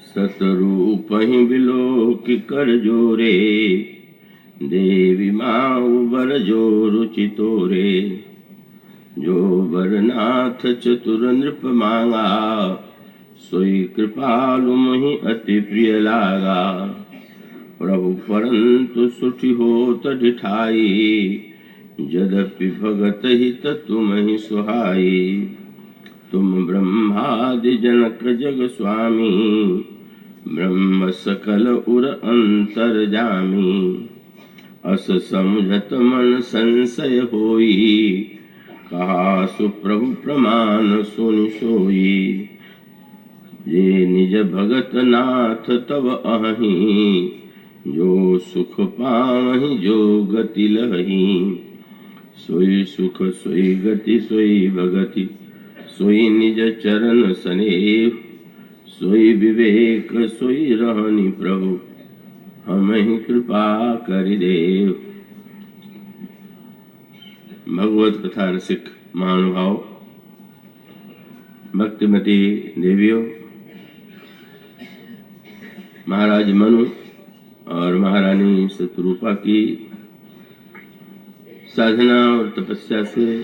सतरूप ही बिलोक कर जोरे, देवी माँ बर जो रुचि तोरे। जो बरनाथ चतुर नृप मांगा, सोई कृपालु मोहि अति प्रिय लागा। प्रभु परंतु सुठि होत ढिठाई, यद्यपि भगत हित तुम ही सुहाई। तुम ब्रह्मादि जनक जग स्वामी, ब्रह्म सकल उर अंतर जामी। अस समझत मन संशय होई, कहा सुप्रभु प्रमाण सुनि सोई। जे निज भगत नाथ तव अहि, जो सुख पावहि जो गति लहि। सोई सुख सोई गति सोई भगति, सोई निज चरण सनेह। सोई विवेक सोई रहनि प्रभु, हमहि कृपा करि देव। भगवत कथा रसिक महानुभाव, भक्तिमती देवियों, महाराज मनु और महारानी शतरूपा की साधना और तपस्या से,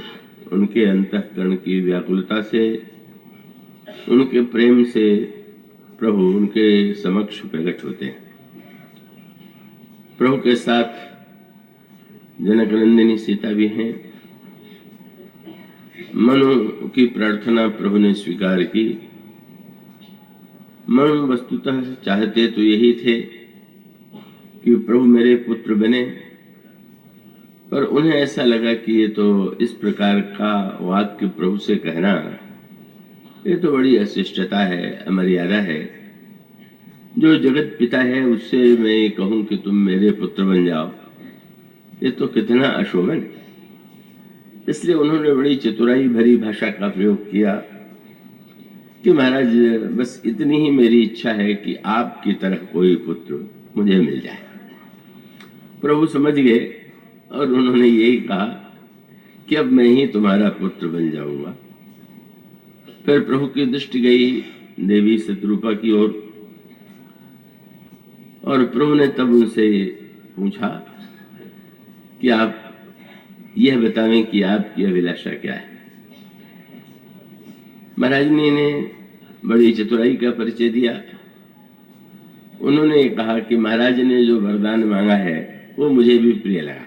उनके अंतःकरण की व्याकुलता से, उनके प्रेम से प्रभु उनके समक्ष प्रकट होते हैं। प्रभु के साथ जनक नंदिनी सीता भी हैं। मनु की प्रार्थना प्रभु ने स्वीकार की। मनु वस्तुतः चाहते तो यही थे कि प्रभु मेरे पुत्र बने, पर उन्हें ऐसा लगा कि ये तो इस प्रकार का वाक्य प्रभु से कहना, ये तो बड़ी अशिष्टता है, अमर्यादा है। जो जगत पिता है उससे मैं कहूं कि तुम मेरे पुत्र बन जाओ, ये तो कितना अशोभन। इसलिए उन्होंने बड़ी चतुराई भरी भाषा का प्रयोग किया कि महाराज बस इतनी ही मेरी इच्छा है कि आपकी तरह कोई पुत्र मुझे मिल जाए। प्रभु समझ गए और उन्होंने यही कहा कि अब मैं ही तुम्हारा पुत्र बन जाऊंगा। फिर प्रभु की दृष्टि गई देवी शतरूपा की ओर, और प्रभु ने तब उनसे पूछा कि आप यह बतावें कि आपकी अभिलाषा क्या है। महाराजनी ने बड़ी चतुराई का परिचय दिया। उन्होंने कहा कि महाराज ने जो वरदान मांगा है वो मुझे भी प्रिय लगा।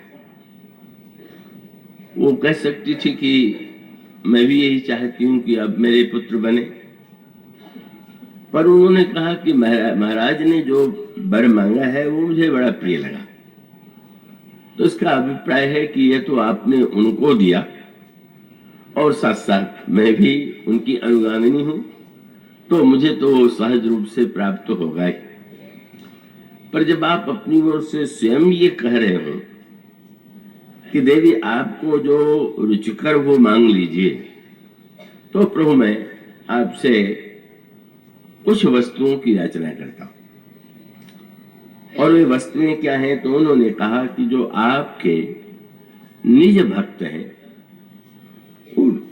वो कह सकती थी कि मैं भी यही चाहती हूं कि अब मेरे पुत्र बने, पर उन्होंने कहा कि महाराज ने जो वर मांगा है वो मुझे बड़ा प्रिय लगा। तो इसका अभिप्राय है कि यह तो आपने उनको दिया और साथ साथ मैं भी उनकी अनुगामिनी हूं, तो मुझे तो सहज रूप से प्राप्त होगा ही। पर जब आप अपनी ओर से स्वयं ये कह रहे हो कि देवी आपको जो रुचिकर वो मांग लीजिए, तो प्रभु मैं आपसे कुछ वस्तुओं की याचना करता हूं। और वे वस्तुएं क्या हैं? तो उन्होंने कहा कि जो आपके निज भक्त हैं,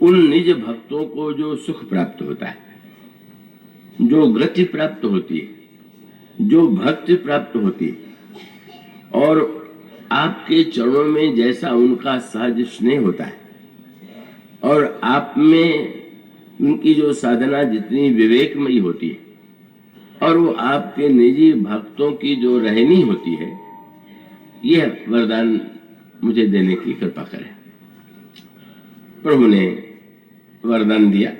उन निज भक्तों को जो सुख प्राप्त होता है, जो गति प्राप्त होती है, जो भक्ति प्राप्त होती है, और आपके चरणों में जैसा उनका सहज स्नेह होता है, और आप में उनकी जो साधना जितनी विवेकमयी होती है, और वो आपके निजी भक्तों की जो रहनी होती है, यह वरदान मुझे देने की कृपा करें। प्रभु ने वरदान दिया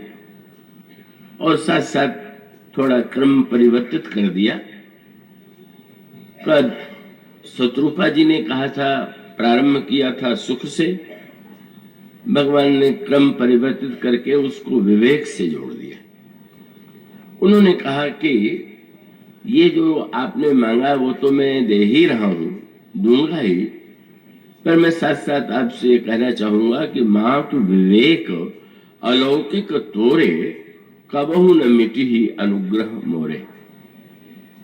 और साथ साथ थोड़ा क्रम परिवर्तित कर दिया। कद शतरूपा जी ने कहा था, प्रारंभ किया था सुख से, भगवान ने क्रम परिवर्तित करके उसको विवेक से जोड़ दिया। उन्होंने कहा कि ये जो आपने मांगा वो तो मैं दे ही रहा हूं, दूंगा ही, पर मैं साथ साथ आपसे कहना चाहूंगा कि मातु विवेक अलौकिक तोरे, कबहु न मिटी ही अनुग्रह मोरे।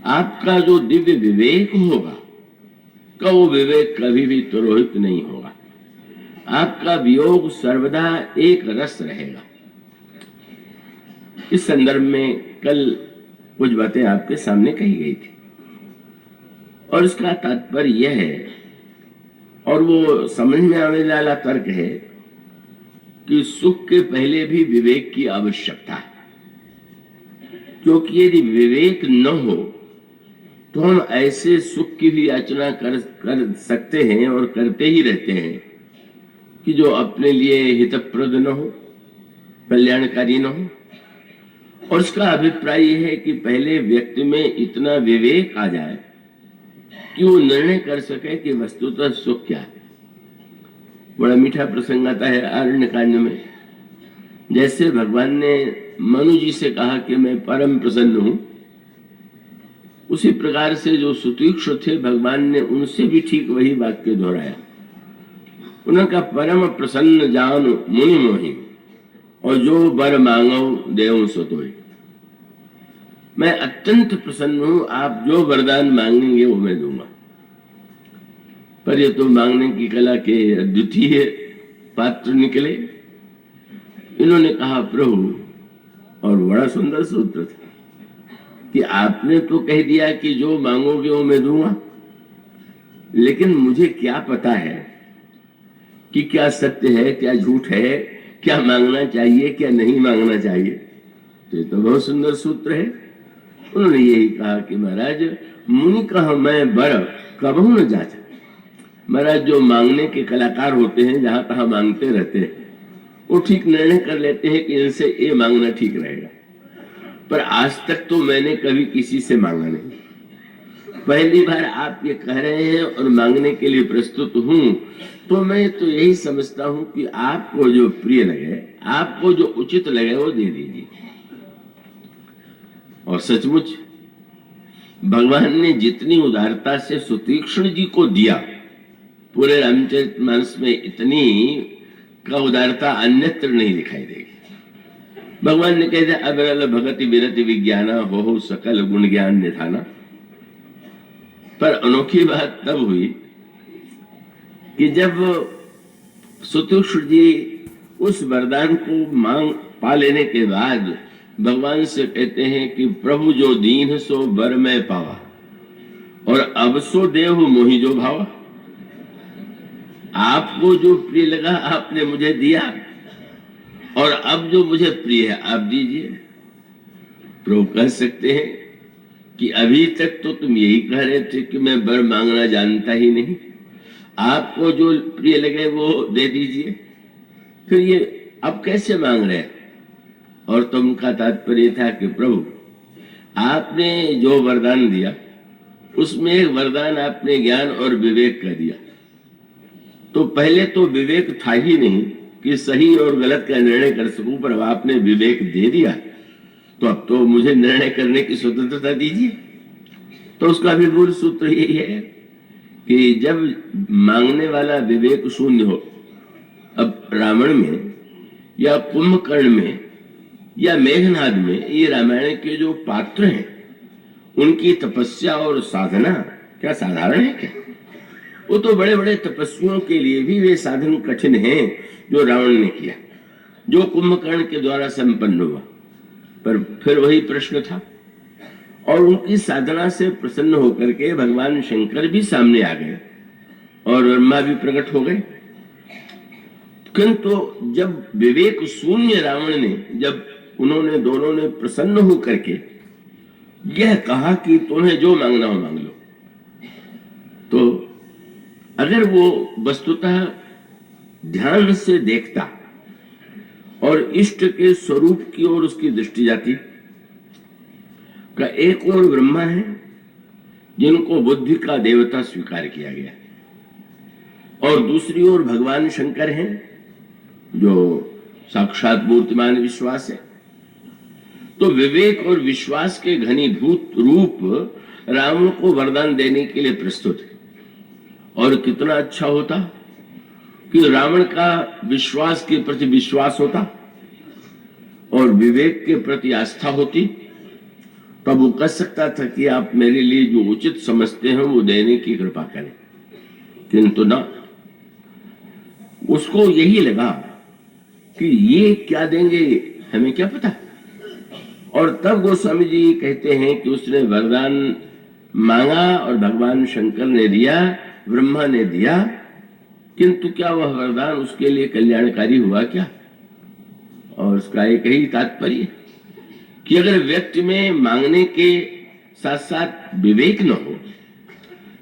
आपका जो दिव्य विवेक होगा, का वो विवेक कभी भी तुरोहित नहीं होगा। आपका वियोग सर्वदा एक रस रहेगा। इस संदर्भ में कल कुछ बातें आपके सामने कही गई थी और इसका तात्पर्य यह है, और वो समझ में आने वाला तर्क है कि सुख के पहले भी विवेक की आवश्यकता है, क्योंकि यदि विवेक न हो तो हम ऐसे सुख की भी याचना कर सकते हैं और करते ही रहते हैं कि जो अपने लिए हितप्रद न हो, कल्याणकारी न हो। और उसका अभिप्राय यह है कि पहले व्यक्ति में इतना विवेक आ जाए कि वो निर्णय कर सके कि वस्तुतः सुख क्या है। बड़ा मीठा प्रसंग आता है आरण्यकांड में, जैसे भगवान ने मनु जी से कहा कि मैं परम प्रसन्न हूं, उसी प्रकार से जो सुतीक्ष्ण थे भगवान ने उनसे भी ठीक वही वाक्य दोहराया। उन्होंने कहा परम प्रसन्न जान मुनि मोहि, और जो वर मांगो देव सोतोय। मैं अत्यंत प्रसन्न हूं, आप जो वरदान मांगेंगे वो मैं दूंगा। पर ये तो मांगने की कला के अद्वितीय पात्र निकले। इन्होंने कहा प्रभु, और बड़ा सुंदर सूत्र था कि आपने तो कह दिया कि जो मांगोगे वो मैं दूंगा, लेकिन मुझे क्या पता है कि क्या सत्य है क्या झूठ है, क्या मांगना चाहिए क्या नहीं मांगना चाहिए। तो ये तो बहुत सुंदर सूत्र है। उन्होंने यही कहा कि महाराज मुनि कहा मैं वर कबहू न जाचा। महाराज जो मांगने के कलाकार होते हैं जहां तहां मांगते रहते हैं, वो ठीक निर्णय कर लेते हैं कि इनसे ये मांगना ठीक रहेगा। पर आज तक तो मैंने कभी किसी से मांगा नहीं, पहली बार आप ये कह रहे हैं और मांगने के लिए प्रस्तुत हूं, तो मैं तो यही समझता हूं कि आपको जो प्रिय लगे, आपको जो उचित लगे वो दे दीजिए। और सचमुच भगवान ने जितनी उदारता से सुतीक्ष्ण जी को दिया, पूरे रामचरितमानस में इतनी का उदारता अन्यत्र नहीं दिखाई देगी। भगवान ने कह दिया अबरल भगति विरति विज्ञाना हो सकल गुण ज्ञान निधाना। पर अनोखी बात तब हुई कि जब सुतीक्ष्ण जी उस वरदान को मांग पा लेने के बाद भगवान से कहते हैं कि प्रभु जो दीन सो वर मैं पावा, और अब सो देव मोहि जो भावा। आपको जो प्रिय लगा आपने मुझे दिया, और अब जो मुझे प्रिय है आप दीजिए। प्रभु कह सकते हैं कि अभी तक तो तुम यही कह रहे थे कि मैं वर मांगना जानता ही नहीं, आपको जो प्रिय लगे वो दे दीजिए, फिर ये अब कैसे मांग रहे हैं। और तो उनका तात्पर्य था कि प्रभु आपने जो वरदान दिया उसमें एक वरदान आपने ज्ञान और विवेक का दिया। तो पहले तो विवेक था ही नहीं कि सही और गलत का निर्णय कर सकूं, पर आपने विवेक दे दिया, तो अब तो मुझे निर्णय करने की स्वतंत्रता दीजिए। तो उसका भी मूल सूत्र यही है कि जब मांगने वाला विवेक शून्य हो, अब रावण में या कुंभकर्ण में या मेघनाद में, ये रामायण के जो पात्र हैं उनकी तपस्या और साधना क्या साधारण है क्या? वो तो बड़े बड़े तपस्वियों के लिए भी वे साधन कठिन हैं जो रावण ने किया, जो कुंभकर्ण के द्वारा संपन्न हुआ। पर फिर वही प्रश्न था, और उनकी साधना से प्रसन्न होकर के भगवान शंकर भी सामने आ गए और ब्रह्मा भी प्रकट हो गए। किंतु जब विवेक शून्य रावण ने, जब उन्होंने दोनों ने प्रसन्न होकर के यह कहा कि तुम्हें जो मांगना हो मांग लो, तो अगर वो वस्तुतः ध्यान से देखता और इष्ट के स्वरूप की ओर उसकी दृष्टि जाती, का एक और ब्रह्मा है जिनको बुद्धि का देवता स्वीकार किया गया, और दूसरी ओर भगवान शंकर हैं जो साक्षात मूर्तिमान विश्वास है। तो विवेक और विश्वास के घनीभूत रूप रावण को वरदान देने के लिए प्रस्तुत है। और कितना अच्छा होता कि रावण का विश्वास के प्रति विश्वास होता और विवेक के प्रति आस्था होती, तब वो कह सकता था कि आप मेरे लिए जो उचित समझते हैं वो देने की कृपा करें। किंतु ना, उसको यही लगा कि ये क्या देंगे हमें क्या पता, और तब गोस्वामी जी कहते हैं कि उसने वरदान मांगा और भगवान शंकर ने दिया, ब्रह्मा ने दिया, किंतु क्या वह वरदान उसके लिए कल्याणकारी हुआ क्या? और उसका एक ही तात्पर्य कि अगर व्यक्ति में मांगने के साथ साथ विवेक न हो,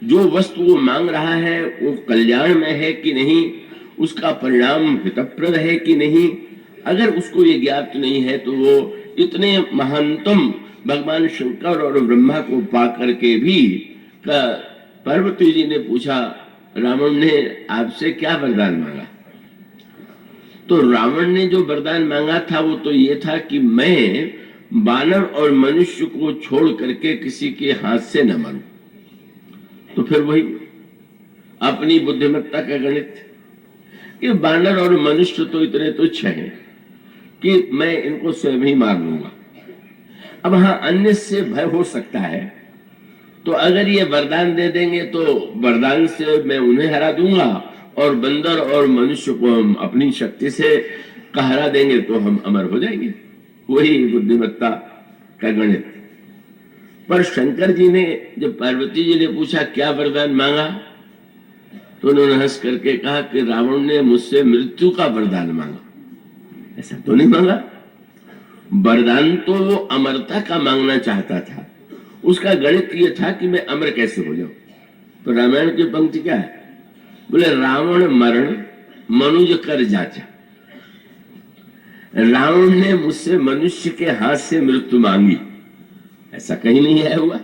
जो वस्तु वो मांग रहा है वो कल्याण में है कि नहीं, उसका परिणाम हितप्रद है कि नहीं, अगर उसको ये ज्ञात नहीं है तो वो इतने महानतम भगवान शंकर और ब्रह्मा को पा करके भी पार्वती जी ने पूछा, रावण ने आपसे क्या वरदान मांगा? तो रावण ने जो वरदान मांगा था वो तो ये था कि मैं वानर और मनुष्य को छोड़ करके किसी के हाथ से न मरूं। तो फिर वही अपनी बुद्धिमत्ता का गणित कि वानर और मनुष्य तो इतने तुच्छ हैं कि मैं इनको स्वयं ही मार लूंगा। अब हाँ, अन्य से भय हो सकता है, तो अगर ये वरदान दे देंगे तो वरदान से मैं उन्हें हरा दूंगा और बंदर और मनुष्य को हम अपनी शक्ति से हरा देंगे तो हम अमर हो जाएंगे। वही बुद्धिमत्ता का गणित। पर शंकर जी ने जब पार्वती जी ने पूछा क्या वरदान मांगा, तो उन्होंने हंस करके कहा कि रावण ने मुझसे मृत्यु का वरदान मांगा। ऐसा तो नहीं मांगा, वरदान तो वो अमरता का मांगना चाहता था। उसका गणित ये था कि मैं अमर कैसे हो जाऊं। तो रामायण की पंक्ति क्या है? बोले रावण मरण मनुज कर जाचा। रावण ने मुझसे मनुष्य के हाथ से मृत्यु मांगी, ऐसा कहीं नहीं है हुआ।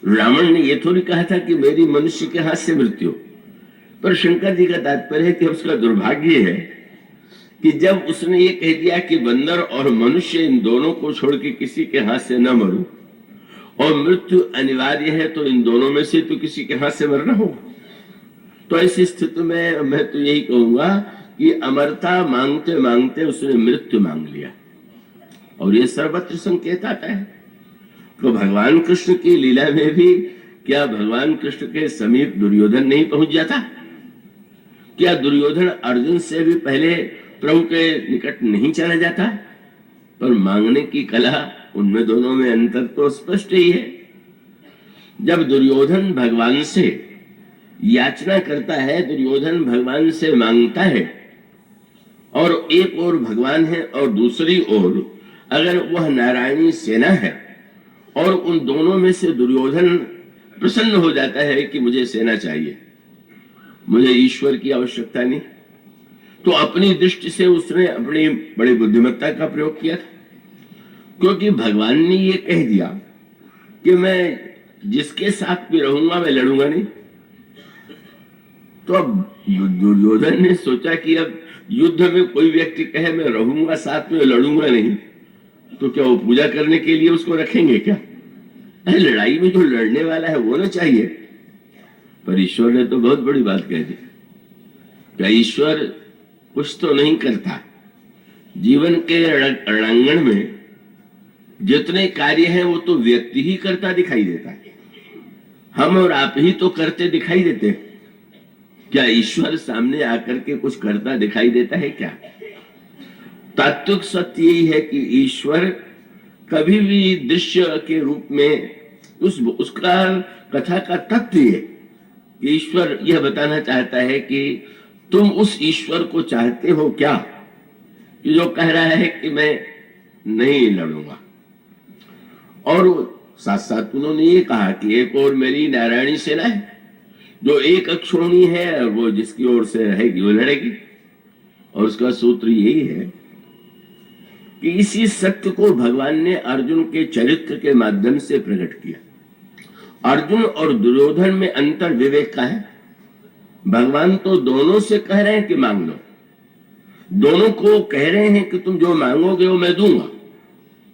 रावण ने ये थोड़ी कहा था कि मेरी मनुष्य के हाथ से मृत्यु। पर शंकर जी का तात्पर्य है कि उसका दुर्भाग्य है कि जब उसने ये कह दिया कि बंदर और मनुष्य इन दोनों को छोड़ के किसी के हाथ से न मरूं और मृत्यु अनिवार्य है, तो इन दोनों में से तो किसी के हाथ से मरना होगा। तो ऐसी स्थिति में मैं तो यही कहूंगा कि अमरता मांगते मांगते उसने मृत्यु मांग लिया। और ये सर्वत्र संकेत आता है। तो भगवान कृष्ण की लीला में भी क्या भगवान कृष्ण के समीप दुर्योधन नहीं पहुंच जाता? क्या दुर्योधन अर्जुन से भी पहले प्रभु के निकट नहीं चला जाता? पर मांगने की कला, उनमें दोनों में अंतर तो स्पष्ट ही है। जब दुर्योधन भगवान से याचना करता है, दुर्योधन भगवान से मांगता है, और एक ओर भगवान है और दूसरी ओर अगर वह नारायणी सेना है, और उन दोनों में से दुर्योधन प्रसन्न हो जाता है कि मुझे सेना चाहिए, मुझे ईश्वर की आवश्यकता नहीं, तो अपनी दृष्टि से उसने अपनी बड़ी बुद्धिमत्ता का प्रयोग किया था। क्योंकि भगवान ने ये कह दिया कि मैं जिसके साथ भी रहूंगा मैं लड़ूंगा नहीं। तो अब दुर्योधन ने सोचा कि अब युद्ध में कोई व्यक्ति कहे मैं रहूंगा साथ में लड़ूंगा नहीं, तो क्या वो पूजा करने के लिए उसको रखेंगे क्या? लड़ाई में जो लड़ने वाला है वो ना चाहिए। पर ईश्वर ने तो बहुत बड़ी बात कह दी। क्या ईश्वर कुछ तो नहीं करता? जीवन के रणांगण में जितने कार्य हैं वो तो व्यक्ति ही करता दिखाई देता है। हम और आप ही तो करते दिखाई देते हैं। क्या ईश्वर सामने आकर के कुछ करता दिखाई देता है क्या? तात्विक सत्य यही है कि ईश्वर कभी भी दृश्य के रूप में उसका कथा का तत्व है। ईश्वर यह बताना चाहता है कि तुम उस ईश्वर को चाहते हो क्या, कि जो कह रहा है कि मैं नहीं लड़ूंगा। और साथ साथ उन्होंने ये कहा कि एक और मेरी नारायणी सेना है जो एक अक्षोणी है, वो जिसकी ओर से रहेगी वो लड़ेगी। और उसका सूत्र यही है कि इसी सत्य को भगवान ने अर्जुन के चरित्र के माध्यम से प्रकट किया। अर्जुन और दुर्योधन में अंतर विवेक का है। भगवान तो दोनों से कह रहे हैं कि मांग लो, दोनों को कह रहे हैं कि तुम जो मांगोगे वो मैं दूंगा,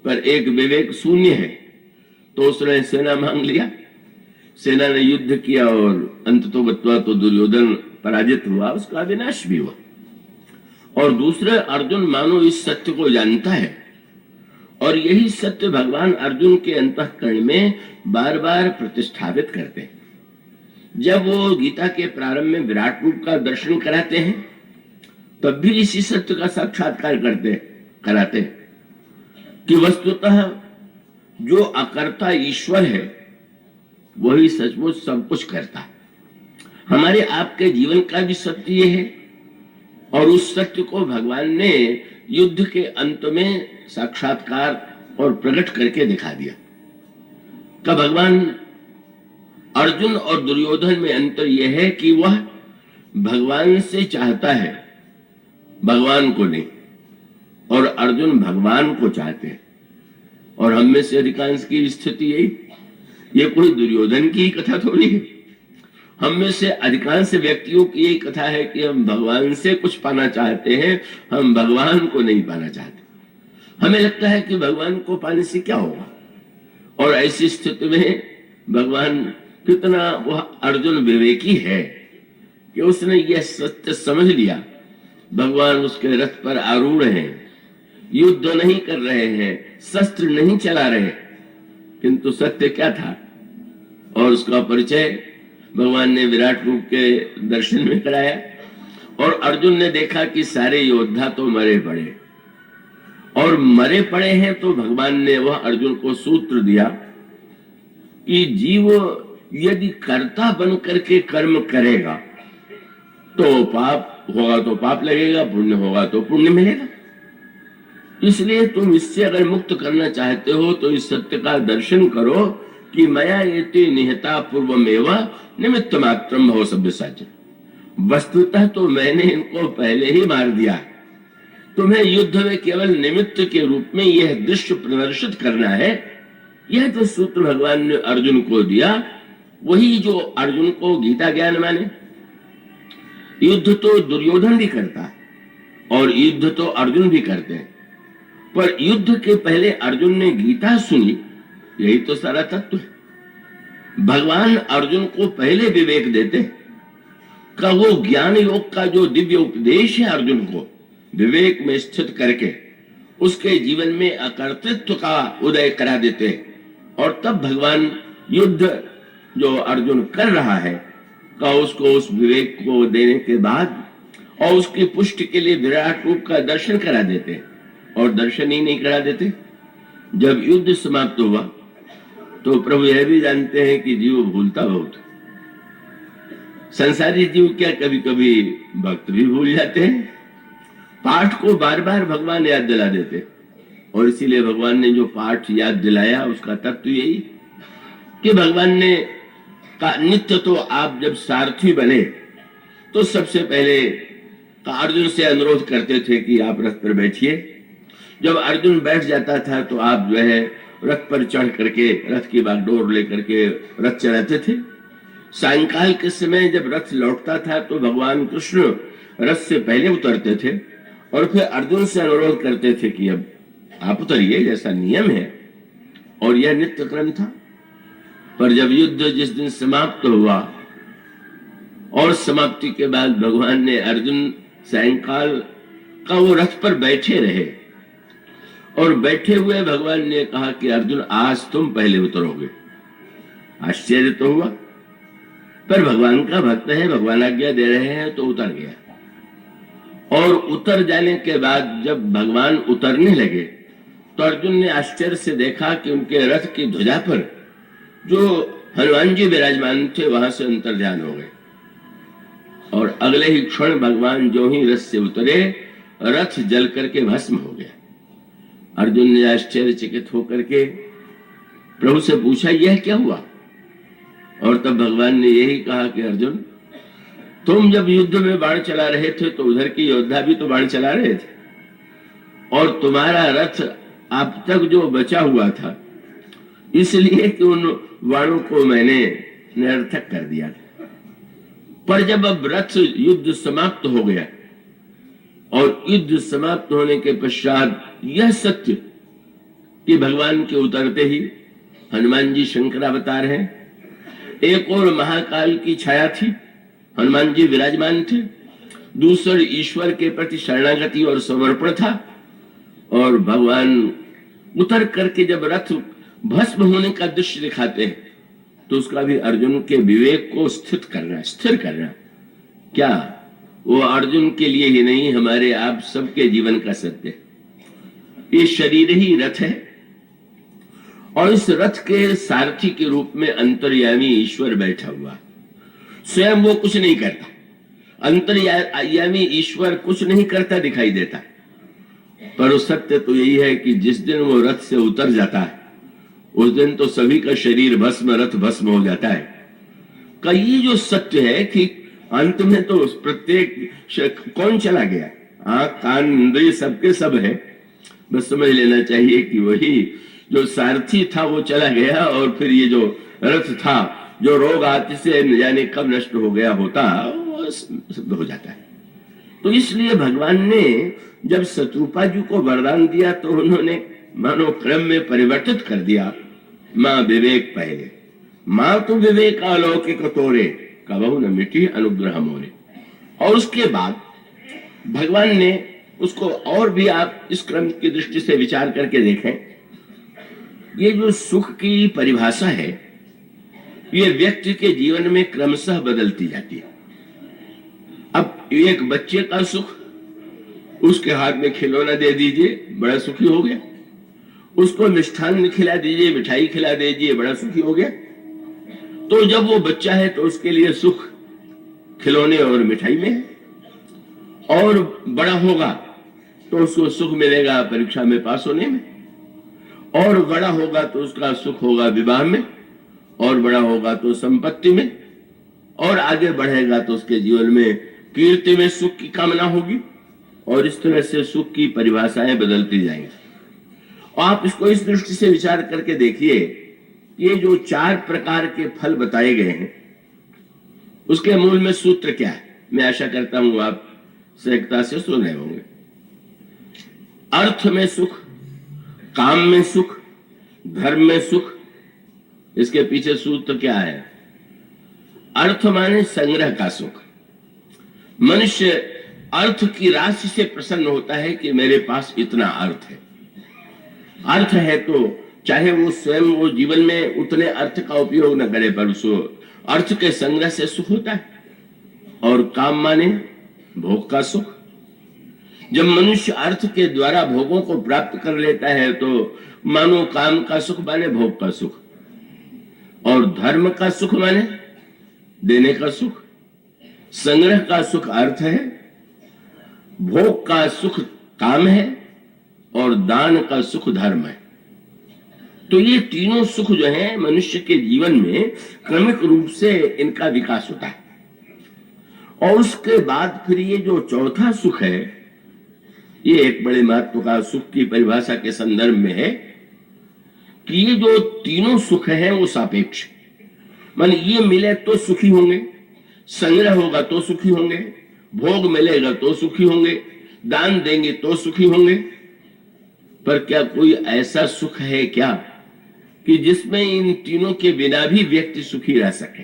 पर एक विवेक शून्य है। तो उसने सेना मांग लिया, सेना ने युद्ध किया और अंततोगत्वा तो दुर्योधन पराजित हुआ, उसका विनाश भी हुआ। और दूसरे अर्जुन मानो इस सत्य को जानता है, और यही सत्य भगवान अर्जुन के अंतःकरण में बार बार प्रतिष्ठापित करते हैं। जब वो गीता के प्रारंभ में विराट रूप का दर्शन कराते हैं, तब भी इसी सत्य का साक्षात्कार कराते हैं कि वस्तुतः जो अकर्ता ईश्वर है वही सचमुच सब कुछ करता है। हमारे आपके जीवन का भी सत्य ये है, और उस सत्य को भगवान ने युद्ध के अंत में साक्षात्कार और प्रकट करके दिखा दिया। का भगवान अर्जुन और दुर्योधन में अंतर यह है कि वह भगवान से चाहता है, भगवान को नहीं, और अर्जुन भगवान को चाहते हैं। और हम में से अधिकांश की स्थिति यही, ये कोई दुर्योधन की कथा थोड़ी है। हम में से अधिकांश व्यक्तियों की यही कथा है कि हम भगवान से कुछ पाना चाहते हैं, हम भगवान को नहीं पाना चाहते। हमें लगता है कि भगवान को पाने से क्या होगा, और ऐसी स्थिति में भगवान कितना वह अर्जुन विवेकी है कि उसने यह सत्य समझ लिया। भगवान उसके रथ पर आरूढ़ हैं, युद्ध नहीं कर रहे हैं, शस्त्र नहीं चला रहे, किंतु सत्य क्या था और उसका परिचय भगवान ने विराट रूप के दर्शन में कराया। और अर्जुन ने देखा कि सारे योद्धा तो मरे पड़े, और मरे पड़े हैं, तो भगवान ने वह अर्जुन को सूत्र दिया कि जीव यदि कर्ता बन करके कर्म करेगा तो पाप होगा तो पाप लगेगा, पुण्य होगा तो पुण्य मिलेगा। इसलिए तुम इससे अगर मुक्त करना चाहते हो तो इस सत्य का दर्शन करो कि मया एते निहता पूर्वमेव निमित्त मात्रम भव सव्यसाची। वस्तुतः तो मैंने इनको पहले ही मार दिया, तुम्हें युद्ध में केवल निमित्त के रूप में यह दृश्य प्रदर्शित करना है। यह जो सूत्र भगवान ने अर्जुन को दिया, वही जो अर्जुन को गीता ज्ञान माने। युद्ध तो दुर्योधन भी करता है और युद्ध तो अर्जुन भी करते हैं, पर युद्ध के पहले अर्जुन ने गीता सुनी, यही तो सारा तत्व है। भगवान अर्जुन को पहले विवेक देते का वो ज्ञान योग का जो दिव्य उपदेश है, अर्जुन को विवेक में स्थित करके उसके जीवन में अकर्तृत्व का उदय करा देते, और तब भगवान युद्ध जो अर्जुन कर रहा है का उसको उस विवेक को देने के बाद और उसकी पुष्टि के लिए विराट रूप का दर्शन करा देते। और दर्शन ही नहीं करा देते, जब युद्ध समाप्त हुआ तो प्रभु यह भी जानते हैं कि जीव भूलता बहुत। संसारी जीव क्या कभी कभी भक्त भी भूल जाते हैं। पाठ को बार बार भगवान याद दिला देते, और इसीलिए भगवान ने जो पाठ याद दिलाया उसका तत्व यही कि भगवान ने का नित्य तो आप जब सारथी बने तो सबसे पहले अर्जुन से अनुरोध करते थे कि आप रथ पर बैठिए। जब अर्जुन बैठ जाता था तो आप जो है रथ पर चढ़ करके रथ की बागडोर लेकर के रथ चलाते थे। सायंकाल के समय जब रथ लौटता था तो भगवान कृष्ण रथ से पहले उतरते थे और फिर अर्जुन से अनुरोध करते थे कि अब आप उतरिए, जैसा नियम है, और यह नित्य क्रम था। पर जब युद्ध जिस दिन समाप्त हुआ और समाप्ति के बाद भगवान ने अर्जुन सायंकाल का वो रथ पर बैठे रहे, और बैठे हुए भगवान ने कहा कि अर्जुन आज तुम पहले उतरोगे। आश्चर्य तो हुआ, पर भगवान का भक्त है, भगवान आज्ञा दे रहे हैं तो उतर गया। और उतर जाने के बाद जब भगवान उतरने लगे तो अर्जुन ने आश्चर्य से देखा कि उनके रथ की ध्वजा पर जो हनुमान जी विराजमान थे वहां से अंतर्ध्यान हो गए, और अगले ही क्षण भगवान जो ही रथ से उतरे रथ जल करके भस्म हो गया। अर्जुन ने आश्चर्यचकित होकर के प्रभु से पूछा यह क्या हुआ, और तब भगवान ने यही कहा कि अर्जुन तुम जब युद्ध में बाण चला रहे थे तो उधर की योद्धा भी तो बाण चला रहे थे, और तुम्हारा रथ अब तक जो बचा हुआ था इसलिए कि उन बाणों को मैंने निरर्थक कर दिया था। पर जब अब रथ युद्ध समाप्त हो गया और युद्ध समाप्त होने के पश्चात यह सत्य कि भगवान के उतरते ही हनुमान जी शंकरावतार हैं, एक और महाकाल की छाया थी, हनुमान जी विराजमान थे, दूसरे ईश्वर के प्रति शरणागति और समर्पण था, और भगवान उतर करके जब रथ भस्म होने का दृश्य दिखाते हैं तो उसका भी अर्जुन के विवेक को स्थिर करना क्या वो अर्जुन के लिए ही नहीं, हमारे आप सबके जीवन का सत्य है। ये शरीर ही रथ है और इस रथ के सारथी के रूप में अंतर्यामी ईश्वर बैठा हुआ। स्वयं वो कुछ नहीं करता, अंतर्यामी ईश्वर कुछ नहीं करता दिखाई देता, पर उस सत्य तो यही है कि जिस दिन वो रथ से उतर जाता है उस दिन तो सभी का शरीर भस्म, रथ भस्म हो जाता है। का ये जो सत्य है कि अंत में तो प्रत्येक कौन चला गया, आंख कान इंद्रिय सबके सब है, बस समझ लेना चाहिए कि वही जो सारथी था वो चला गया, और फिर ये जो रथ था जो रोग आदि से न जाने कब नष्ट हो गया होता वो सिद्ध हो जाता है। तो इसलिए भगवान ने जब शत्रुपा जी को वरदान दिया तो उन्होंने मानो क्रम में परिवर्तित कर दिया। मां विवेक पहले, मां तो विवेक अलौकिक तोरे, कबहु न मिटी अनुग्रह मोरे। और उसके बाद भगवान ने उसको और भी आप इस क्रम की दृष्टि से विचार करके देखें, ये जो सुख की परिभाषा है ये व्यक्ति के जीवन में क्रमशः बदलती जाती है। अब एक बच्चे का सुख, उसके हाथ में खिलौना दे दीजिए बड़ा सुखी हो गया, उसको मिष्ठान खिला दीजिए, मिठाई खिला दीजिए, बड़ा सुखी हो गया। तो जब वो बच्चा है तो उसके लिए सुख खिलौने और मिठाई में है, और बड़ा होगा तो उसको सुख मिलेगा परीक्षा में पास होने में, और बड़ा होगा तो उसका सुख होगा विवाह में, और बड़ा होगा तो संपत्ति में, और आगे बढ़ेगा तो उसके जीवन में कीर्ति में सुख की कामना होगी। और इस तरह से सुख की परिभाषाएं बदलती जाएंगी। और आप इसको इस दृष्टि से विचार करके देखिए, ये जो 4 प्रकार के फल बताए गए हैं उसके मूल में सूत्र क्या है, मैं आशा करता हूं आप सहजता से सुन रहे होंगे। अर्थ में सुख, काम में सुख, धर्म में सुख। इसके पीछे सूत्र क्या है? अर्थ माने संग्रह का सुख। मनुष्य अर्थ की राशि से प्रसन्न होता है कि मेरे पास इतना अर्थ है। अर्थ है तो चाहे वो स्वयं वो जीवन में उतने अर्थ का उपयोग न करे, पर उसको अर्थ के संग्रह से सुख होता है। और काम माने भोग का सुख। जब मनुष्य अर्थ के द्वारा भोगों को प्राप्त कर लेता है तो मानो काम का सुख माने भोग का सुख। और धर्म का सुख माने देने का सुख। संग्रह का सुख अर्थ है, भोग का सुख काम है, और दान का सुख धर्म है। तो ये तीनों सुख जो है मनुष्य के जीवन में क्रमिक रूप से इनका विकास होता है। और उसके बाद फिर ये जो चौथा सुख है, ये एक बड़े महत्व का सुख की परिभाषा के संदर्भ में है कि ये जो तीनों सुख हैं वो सापेक्ष, मान ये मिले तो सुखी होंगे, संग्रह होगा तो सुखी होंगे, भोग मिलेगा तो सुखी होंगे, दान देंगे तो सुखी होंगे। पर क्या कोई ऐसा सुख है क्या कि जिसमें इन तीनों के बिना भी व्यक्ति सुखी रह सके?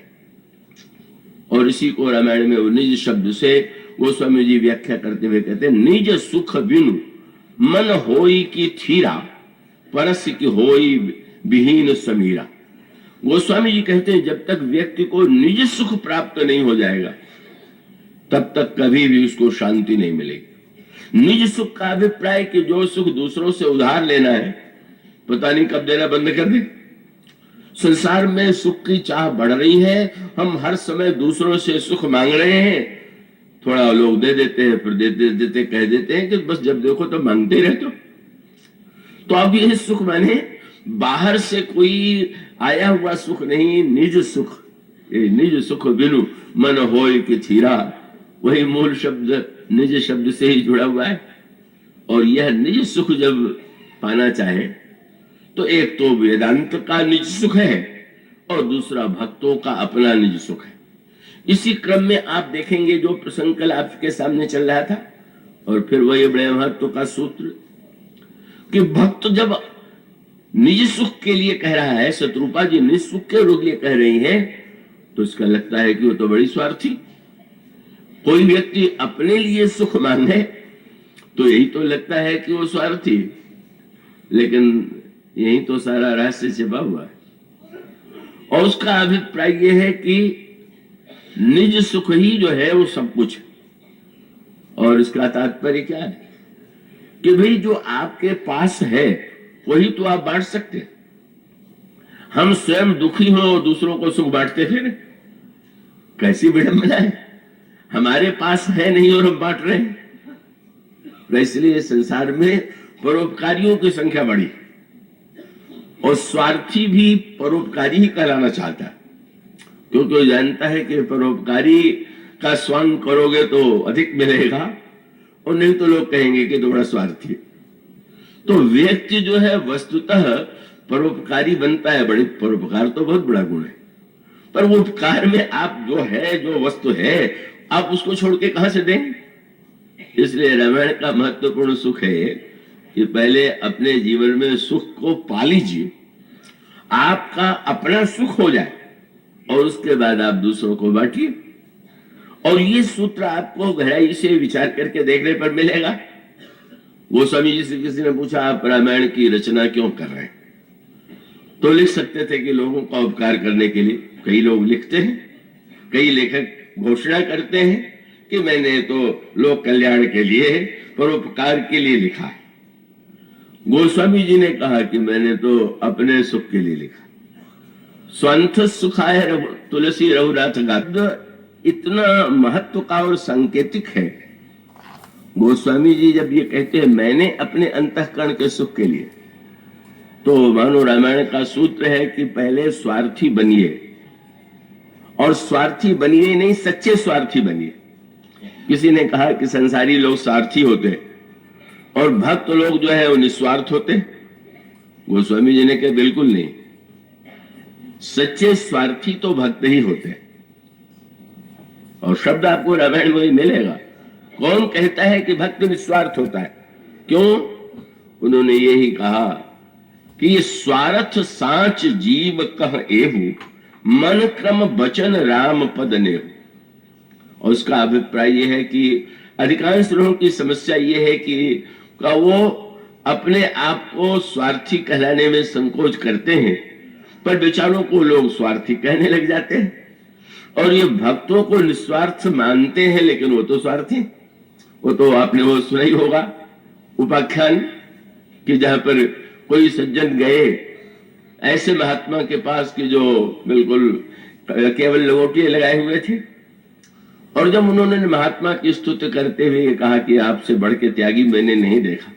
और इसी को रामायण में निज शब्द से गोस्वामी जी व्याख्या करते हुए कहते हैं, निज सुख बिनु मन होई की थीरा, परस की होई विहीन समीरा। गोस्वामी जी कहते हैं जब तक व्यक्ति को निज सुख प्राप्त नहीं हो जाएगा तब तक कभी भी उसको शांति नहीं मिलेगी। निज सुख का अभिप्राय कि जो सुख दूसरों से उधार लेना है, पता नहीं कब देना बंद कर दे। संसार में सुख की चाह बढ़ रही है, हम हर समय दूसरों से सुख मांग रहे हैं। थोड़ा लोग दे देते हैं, फिर देते देते कह देते हैं कि बस जब देखो तो मांगते रहते हो। तो अब ये सुख माने बाहर से कोई आया हुआ सुख नहीं, निज सुख। ये निज सुख बिनु मन होय कि थीरा, वही मूल शब्द निज शब्द से ही जुड़ा हुआ है। और यह निज सुख जब पाना चाहे तो एक तो वेदांत का निज सुख है और दूसरा भक्तों का अपना निज सुख है। इसी क्रम में आप देखेंगे जो प्रसंग कल आपके सामने चल रहा था, और फिर वही बड़े महत्व का सूत्र कि भक्त जब निज सुख के लिए कह रहा है, शत्रुपा जी निज सुख के लिए कह रही है, तो इसका लगता है कि वो तो बड़ी स्वार्थी। कोई व्यक्ति अपने लिए सुख मांगे तो यही तो लगता है कि वो स्वार्थी, लेकिन यही तो सारा रहस्य छिपा हुआ है। और उसका अभिप्राय यह है कि निज सुख ही जो है वो सब कुछ। और इसका तात्पर्य क्या है कि भाई जो आपके पास है वही तो आप बांट सकते हैं। हम स्वयं दुखी हो और दूसरों को सुख बांटते फिर, कैसी विडंबना है। हमारे पास है नहीं और हम बांट रहे हैं। तो इसलिए संसार में परोपकारियों की संख्या बढ़ी और स्वार्थी भी परोपकारी ही कहलाना चाहता है, क्योंकि वो जानता है कि परोपकारी का स्वांग करोगे तो अधिक मिलेगा और नहीं तो लोग कहेंगे कि थोड़ा स्वार्थी। तो व्यक्ति जो है वस्तुतः परोपकारी बनता है। बड़ी परोपकार तो बहुत बड़ा गुण है, पर वो उपकार में आप जो है, जो वस्तु है, आप उसको छोड़ के कहां से देंगे। इसलिए रामायण का महत्वपूर्ण सुख है कि पहले अपने जीवन में सुख को पा लीजिए, आपका अपना सुख हो जाए और उसके बाद आप दूसरों को बांटिए। और ये सूत्र आपको गहराई से विचार करके देखने पर मिलेगा। गोस्वामी जी से किसी ने पूछा, आप रामायण की रचना क्यों कर रहे हैं? तो लिख सकते थे कि लोगों का उपकार करने के लिए। कई लोग लिखते हैं, कई लेखक घोषणा करते हैं कि मैंने तो लोक कल्याण के लिए, परोपकार के लिए लिखा है। गोस्वामी जी ने कहा कि मैंने तो अपने सुख के लिए लिखा। स्वांथ सुखाय तुलसी रघुनाथ गाथा इतना महत्व का और सांकेतिक है। गोस्वामी जी जब ये कहते हैं मैंने अपने अंतःकरण के सुख के लिए, तो मानो रामायण का सूत्र है कि पहले स्वार्थी बनिए, और स्वार्थी बनिए नहीं, सच्चे स्वार्थी बनिए। किसी ने कहा कि संसारी लोग स्वार्थी होते हैं और भक्त लोग जो है वो निस्वार्थ होते हैं। गोस्वामी जी ने कहा बिल्कुल नहीं, सच्चे स्वार्थी तो भक्त ही होते हैं। और शब्द आपको रामायण में मिलेगा। कौन कहता है कि भक्त निस्वार्थ होता है? क्यों? उन्होंने यही कहा कि ये स्वार्थ सांच जीव कह एहु, मन क्रम बचन राम पद नेहु। और उसका अभिप्राय यह है कि अधिकांश लोगों की समस्या यह है कि वो अपने आप को स्वार्थी कहलाने में संकोच करते हैं, पर बेचारों को लोग स्वार्थी कहने लग जाते हैं। और ये भक्तों को निस्वार्थ मानते हैं, लेकिन वो तो स्वार्थी। वो तो आपने वो सुना ही होगा उपाख्यान कि जहां पर कोई सज्जन गए ऐसे महात्मा के पास कि जो बिल्कुल केवल लंगोटियां लगाए हुए थे, और जब उन्होंने महात्मा की स्तुति करते हुए कहा कि आपसे बढ़ के त्यागी मैंने नहीं देखा,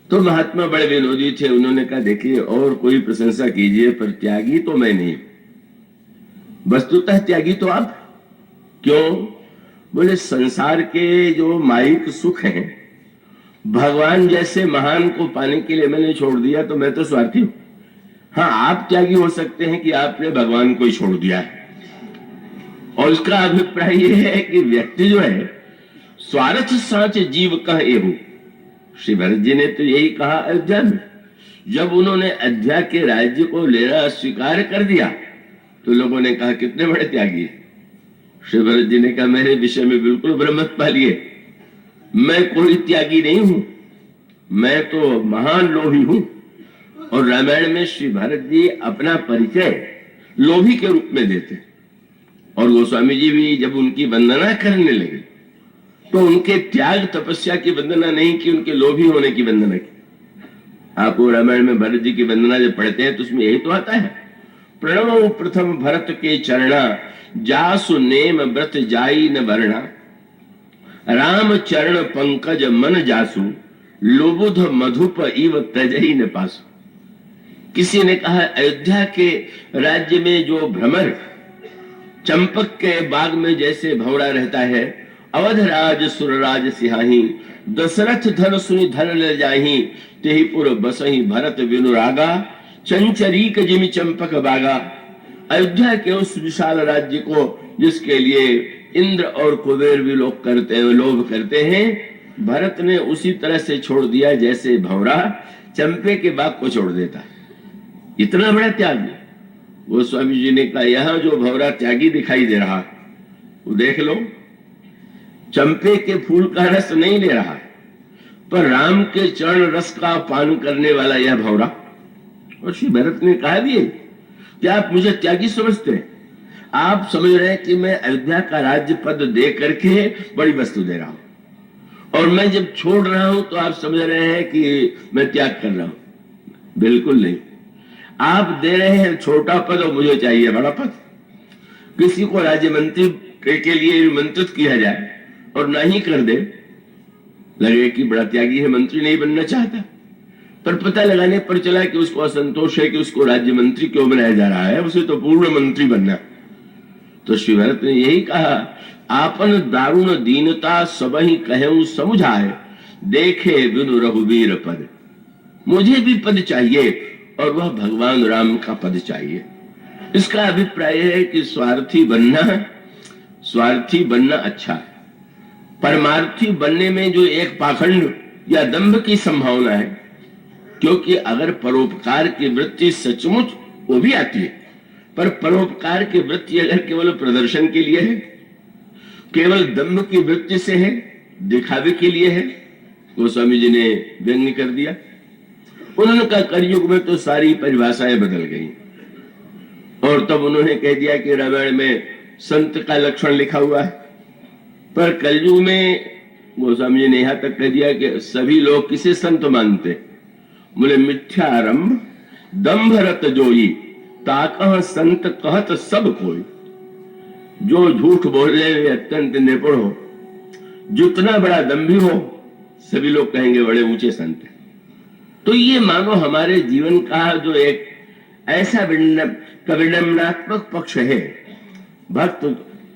तो महात्मा बड़े विनोदी थे। उन्होंने कहा देखिए और कोई प्रशंसा कीजिए, पर त्यागी तो मैं नहीं, वस्तुतः त्यागी तो आप। क्यों? बोले संसार के जो माइक सुख हैं, भगवान जैसे महान को पाने के लिए मैंने छोड़ दिया, तो मैं तो स्वार्थी हूं। हाँ, आप त्यागी हो सकते हैं कि आपने भगवान को ही छोड़ दिया है। और उसका अभिप्राय यह है कि व्यक्ति जो है स्वार्थ सांच जीव कह एहु। श्री भरत जी ने तो यही कहा अयोध्या में, जब उन्होंने अयोध्या के राज्य को लेना स्वीकार कर दिया तो लोगों ने कहा कितने बड़े त्यागी है। श्री भरत जी ने कहा मेरे विषय में बिल्कुल भ्रम मत पालिए, मैं कोई त्यागी नहीं हूं, मैं तो महान लोभी हूं। और रामायण में श्री भरत जी अपना परिचय लोभी के रूप में देते। और गोस्वामी जी भी जब उनकी वंदना करने लगे तो उनके त्याग तपस्या की वंदना नहीं की, उनके लोभी होने की वंदना की। आप वो रामायण में भरत जी की वंदना जब पढ़ते हैं तो उसमें यही तो आता है, प्रणव प्रथम भरत के चरणा, जासु नेम व्रत जाई न वर्णा, राम चरण पंकज मन जासु, लोबुध मधुप इव तजई न पासु। किसी ने कहा अयोध्या के राज्य में जो भ्रमर चंपक के बाग में जैसे भौरा रहता है, अवध राज सुरराज सिहाही, दशरथ धन सुनि धन ले जाही, तेहि पुर बसही भरत विनुरागा, चंचरीक जिमि चंपक बागा। अयोध्या के उस विशाल राज्य को जिसके लिए इंद्र और कुबेर भी लोग करते हैं, लोभ करते हैं, भरत ने उसी तरह से छोड़ दिया जैसे भौरा चंपे के बाग को छोड़ देता है। इतना बड़ा त्याग। गोस्वामी जी ने कहा यहां जो भौरा त्यागी दिखाई दे रहा वो देख लो, चंपे के फूल का रस नहीं ले रहा, पर राम के चरण रस का पान करने वाला यह भौरा। और श्री भरत ने कहा भी कि आप मुझे त्यागी समझते हैं, आप समझ रहे हैं कि मैं अयोध्या का राज्य पद दे करके बड़ी वस्तु दे रहा हूं, और मैं जब छोड़ रहा हूं तो आप समझ रहे हैं कि मैं त्याग कर रहा हूं। बिल्कुल नहीं। आप दे रहे हैं छोटा पद और मुझे चाहिए बड़ा पद। किसी को राज्य मंत्री के लिए निमंत्रित किया जाए और नहीं कर दे, लगे कि बड़ा त्यागी है, मंत्री नहीं बनना चाहता, पर पता लगाने पर चला कि उसको असंतोष है कि उसको राज्य मंत्री क्यों बनाया जा रहा है, उसे तो पूर्ण मंत्री बनना। तो श्री भरत ने यही कहा, आपन दारुण दीनता सबहि कहूं समुझाए, देखे बिनु रघुवीर पद। मुझे भी पद चाहिए और वह भगवान राम का पद चाहिए। इसका अभिप्राय है कि स्वार्थी बनना अच्छा है। परमार्थी बनने में जो एक पाखंड या दंभ की संभावना है, क्योंकि अगर परोपकार की वृत्ति सचमुच वो भी आती है, पर परोपकार की वृत्ति अगर केवल प्रदर्शन के लिए है, केवल दंभ की वृत्ति से है, दिखावे के लिए है, गोस्वामी जी ने व्यंग्य कर दिया। उन्होंने कहा कलयुग में तो सारी परिभाषाएं बदल गई, और तब उन्होंने कह दिया कि रामायण में संत का लक्षण लिखा हुआ है, पर कलयुग में गोस्वामी जी ने यहां तक कह दिया कि सभी लोग किसे संत मानते, बोले मिथ्यारंभ दंभ रत जोई, ताकह संत कहत सब कोई। जो झूठ बोलने में अत्यंत निपुण हो, जितना बड़ा दंभी हो, सभी लोग कहेंगे बड़े ऊंचे संत हैं। तो ये मानो हमारे जीवन का जो एक ऐसा विडंबनात्मक पक्ष है। भक्त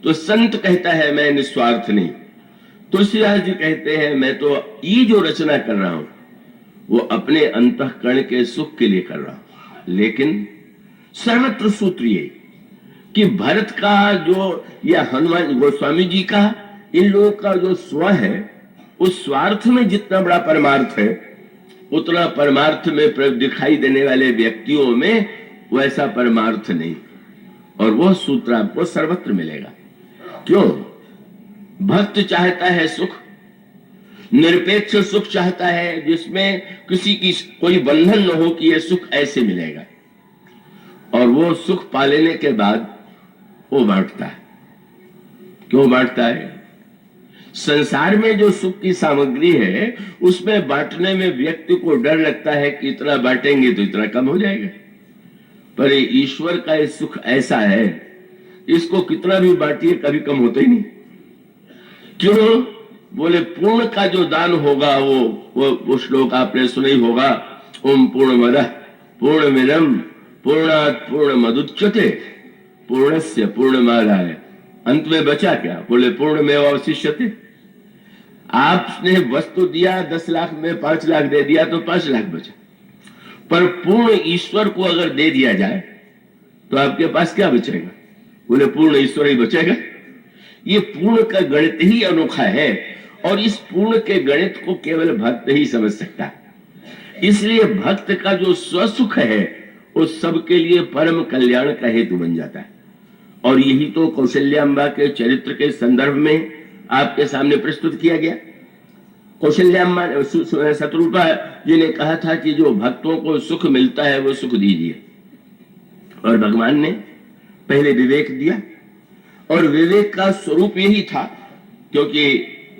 तो संत कहता है मैं निस्वार्थ नहीं, तुलसीदास जी कहते हैं मैं तो ये जो रचना कर रहा हूं वो अपने अंतःकरण के सुख के लिए कर रहा हूं। लेकिन सर्वत्र सूत्र ये कि भरत का जो या हनुमान गोस्वामी जी का, इन लोगों का जो स्व है, उस स्वार्थ में जितना बड़ा परमार्थ है, उतना परमार्थ में दिखाई देने वाले व्यक्तियों में वैसा परमार्थ नहीं। और वो सूत्र आपको सर्वत्र मिलेगा। क्यों? भक्त चाहता है सुख, निरपेक्ष सुख चाहता है, जिसमें किसी की कोई बंधन न हो कि यह सुख ऐसे मिलेगा, और वो सुख पा लेने के बाद वो बांटता है। क्यों बांटता है? संसार में जो सुख की सामग्री है उसमें बांटने में व्यक्ति को डर लगता है कि इतना बांटेंगे तो इतना कम हो जाएगा, पर ईश्वर का ये सुख ऐसा है, इसको कितना भी बांटिए कभी कम होता ही नहीं। क्यों? बोले पूर्ण का जो दान होगा वो श्लोक आपने सुना ही होगा, ओम पूर्णमदः पूर्णमिदं पूर्णात् पूर्णमुदच्यते पूर्णस्य पूर्णमादाय। अंत में बचा क्या? बोले पूर्णमेव अवशिष्यते। आपने वस्तु दिया 10 लाख में 5 लाख दे दिया तो 5 लाख बचा, पर पूर्ण ईश्वर को अगर दे दिया जाए तो आपके पास क्या बचेगा? बोले पूर्ण ईश्वर ही बचेगा। ये पूर्ण का गणित ही अनोखा है, और इस पूर्ण के गणित को केवल भक्त ही समझ सकता है। इसलिए भक्त का जो स्वसुख है वो सबके लिए परम कल्याण का हेतु बन जाता है। और यही तो कौशल्याम्बा के चरित्र के संदर्भ में आपके सामने प्रस्तुत किया गया। कौशल्याम्बा शत्रुपा जी ने कहा था कि जो भक्तों को सुख मिलता है वो सुख दीजिए, और भगवान ने पहले विवेक दिया, और विवेक का स्वरूप यही था, क्योंकि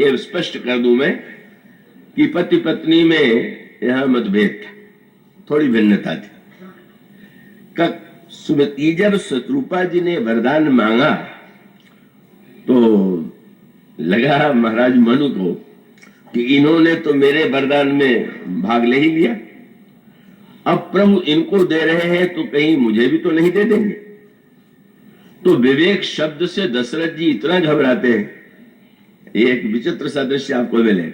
ये स्पष्ट कर दूं मैं कि पति पत्नी में यहां मतभेद था, थोड़ी भिन्नता थी। जब शत्रुपा जी ने वरदान मांगा तो लगा महाराज मनु को कि इन्होंने तो मेरे वरदान में भाग ले ही लिया, अब प्रभु इनको दे रहे हैं तो कहीं मुझे भी तो नहीं दे देंगे। तो विवेक शब्द से दशरथ जी इतना घबराते हैं, एक विचित्र सा दृश्य आपको मिले।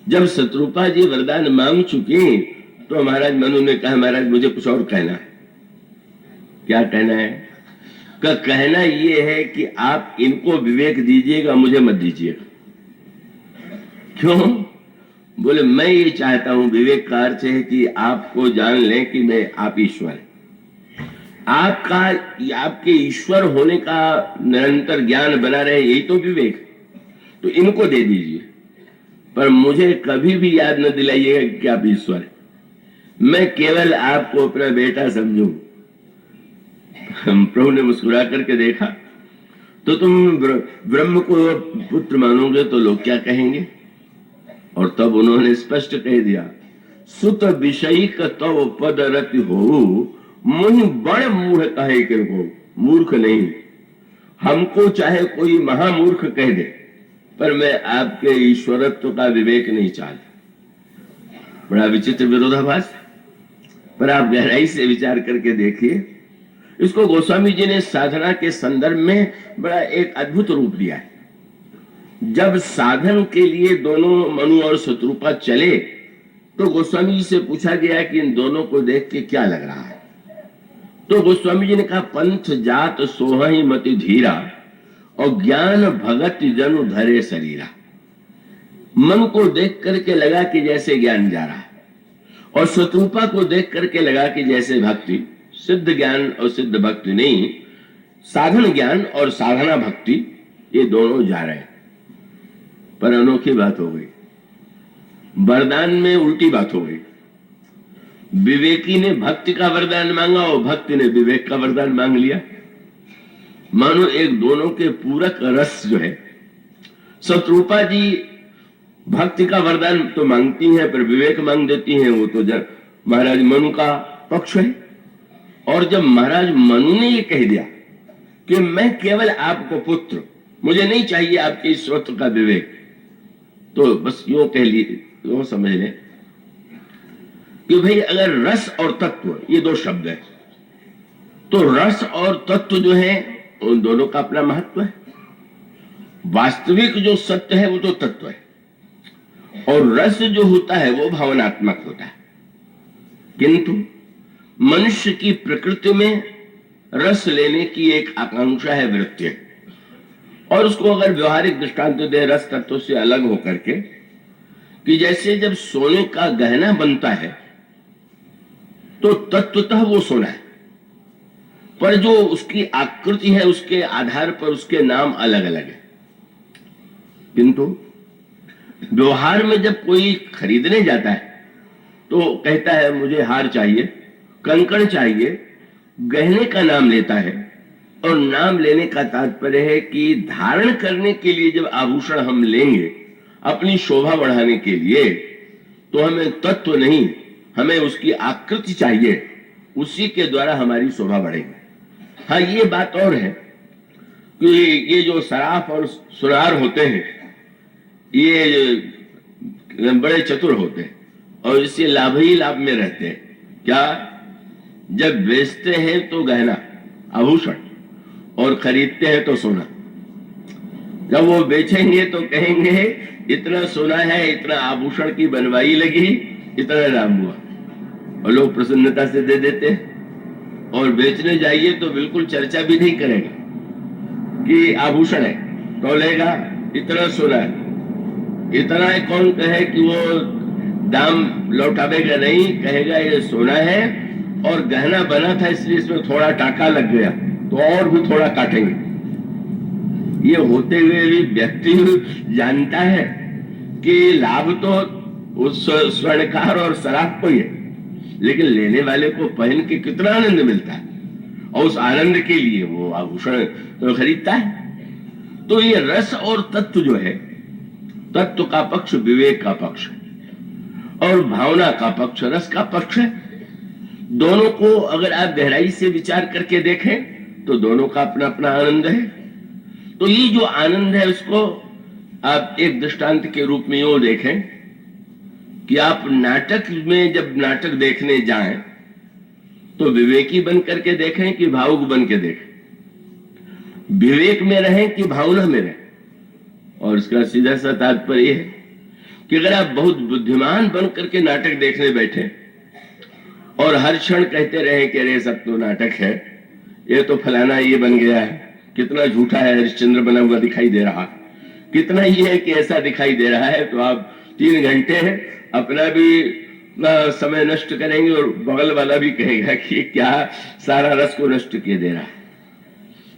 जब शत्रुपा जी वरदान मांग चुकी तो महाराज मनु ने कहा महाराज मुझे कुछ और कहना है। क्या कहना है? कहना ये है कि आप इनको विवेक दीजिएगा, मुझे मत दीजिएगा। क्यों? बोले मैं ये चाहता हूं, विवेक का अर्थ है कि आपको जान लें कि मैं आप ईश्वर है, आपके ईश्वर होने का निरंतर ज्ञान बना रहे, यही तो विवेक। तो इनको दे दीजिए, पर मुझे कभी भी याद न दिलाइएगा कि आप ईश्वर है। मैं केवल आपको अपना बेटा समझूं। प्रभु ने मुस्कुरा करके देखा, तो तुम ब्रह्म को पुत्र मानोगे तो लोग क्या कहेंगे? और तब उन्होंने स्पष्ट कह दिया, सुत विषयिक तव पद रति हो मुनि बड़ मूढ़ कहे के को, मूर्ख नहीं। हमको चाहे कोई महामूर्ख कह दे, पर मैं आपके ईश्वरत्व का विवेक नहीं चाहता। बड़ा विचित्र विरोधाभास, पर आप गहराई से विचार करके देखिए। इसको गोस्वामी जी ने साधना के संदर्भ में बड़ा एक अद्भुत रूप दिया है। जब साधन के लिए दोनों मनु और शत्रुपा चले, तो गोस्वामी जी से पूछा गया कि इन दोनों को देख के क्या लग रहा है। तो गोस्वामी जी ने कहा, पंथ जात सोहई मति धीरा, और ज्ञान भगत जनु धरे शरीरा। मन को देख करके लगा कि जैसे ज्ञान जा रहा है, और शत्रुपा को देख करके लगा कि जैसे भक्ति, सिद्ध ज्ञान और सिद्ध भक्ति नहीं, साधन ज्ञान और साधना भक्ति, ये दोनों जा रहे हैं। पर अनोखी बात हो गई, वरदान में उल्टी बात हो गई। विवेकी ने भक्ति का वरदान मांगा और भक्ति ने विवेक का वरदान मांग लिया। मानो एक दोनों के पूरक रस जो है। शत्रुपा जी भक्ति का वरदान तो मांगती हैं, पर विवेक मांग देती हैं, वो तो महाराज मनु का पक्ष है। और जब महाराज मनु ने ये कह दिया कि मैं केवल आपको पुत्र, मुझे नहीं चाहिए आपके ईश्वरत्व का विवेक, तो बस यूं कह लिए, यूं समझ लें कि भाई अगर रस और तत्व ये दो शब्द है, तो रस और तत्व जो है उन दोनों का अपना महत्व है। वास्तविक जो सत्य है वो तो तत्व है, और रस जो होता है वो भावनात्मक होता है। किंतु मनुष्य की प्रकृति में रस लेने की एक आकांक्षा है, वृत्ति है। और उसको अगर व्यवहारिक दृष्टांत दे रस तत्व से अलग होकर के, कि जैसे जब सोने का गहना बनता है तो तत्वतः वो सोना है, पर जो उसकी आकृति है उसके आधार पर उसके नाम अलग अलग है। किंतु व्यवहार में जब कोई खरीदने जाता है तो कहता है मुझे हार चाहिए, कंकड़ चाहिए, गहने का नाम लेता है। और नाम लेने का तात्पर्य है कि धारण करने के लिए जब आभूषण हम लेंगे अपनी शोभा बढ़ाने के लिए, तो हमें तत्व नहीं, हमें उसकी आकृति चाहिए, उसी के द्वारा हमारी शोभा बढ़ेगी। हाँ, ये बात और है कि ये जो सराफ और सुनार होते हैं ये बड़े चतुर होते हैं और इससे लाभ ही लाभ में रहते हैं। क्या, जब बेचते हैं तो गहना आभूषण और खरीदते हैं तो सोना। जब वो बेचेंगे तो कहेंगे इतना सोना है, इतना आभूषण की बनवाई लगी, इतना दाम हुआ, और लोग प्रसन्नता से दे देते हैं। और बेचने जाइए तो बिल्कुल चर्चा भी नहीं करेगा कि आभूषण है, तौलेगा इतना सोना है, इतना है, कौन कहे कि वो दाम लौटावेगा नहीं, कहेगा ये सोना है और गहना बना था इसलिए इसमें थोड़ा टाका लग गया तो और भी थोड़ा काटेंगे। ये होते हुए भी व्यक्ति जानता है कि लाभ तो उस स्वर्णकार और शराब को ही है, लेकिन लेने वाले को पहन के कितना आनंद मिलता है, और उस आनंद के लिए वो आभूषण तो खरीदता है। तो ये रस और तत्व जो है, तत्व का पक्ष विवेक का पक्ष और भावना का पक्ष रस का पक्ष है। दोनों को अगर आप गहराई से विचार करके देखें तो दोनों का अपना अपना आनंद है। तो ये जो आनंद है उसको आप एक दृष्टांत के रूप में यूं देखें कि आप नाटक में जब नाटक देखने जाएं तो विवेकी बन करके देखें कि भावुक बन के देखें, विवेक में रहें कि भावना में रहें। और इसका सीधा सा तात्पर्य है कि अगर आप बहुत बुद्धिमान बन करके नाटक देखने बैठे और हर क्षण कहते रहे कि अरे सब तो नाटक है, ये तो फलाना ये बन गया है, कितना झूठा है, हरिश्चंद्र बना हुआ दिखाई दे रहा, कितना ये है कि ऐसा दिखाई दे रहा है, तो आप 3 घंटे अपना भी समय नष्ट करेंगे और बगल वाला भी कहेगा कि क्या सारा रस को नष्ट किए दे रहा है।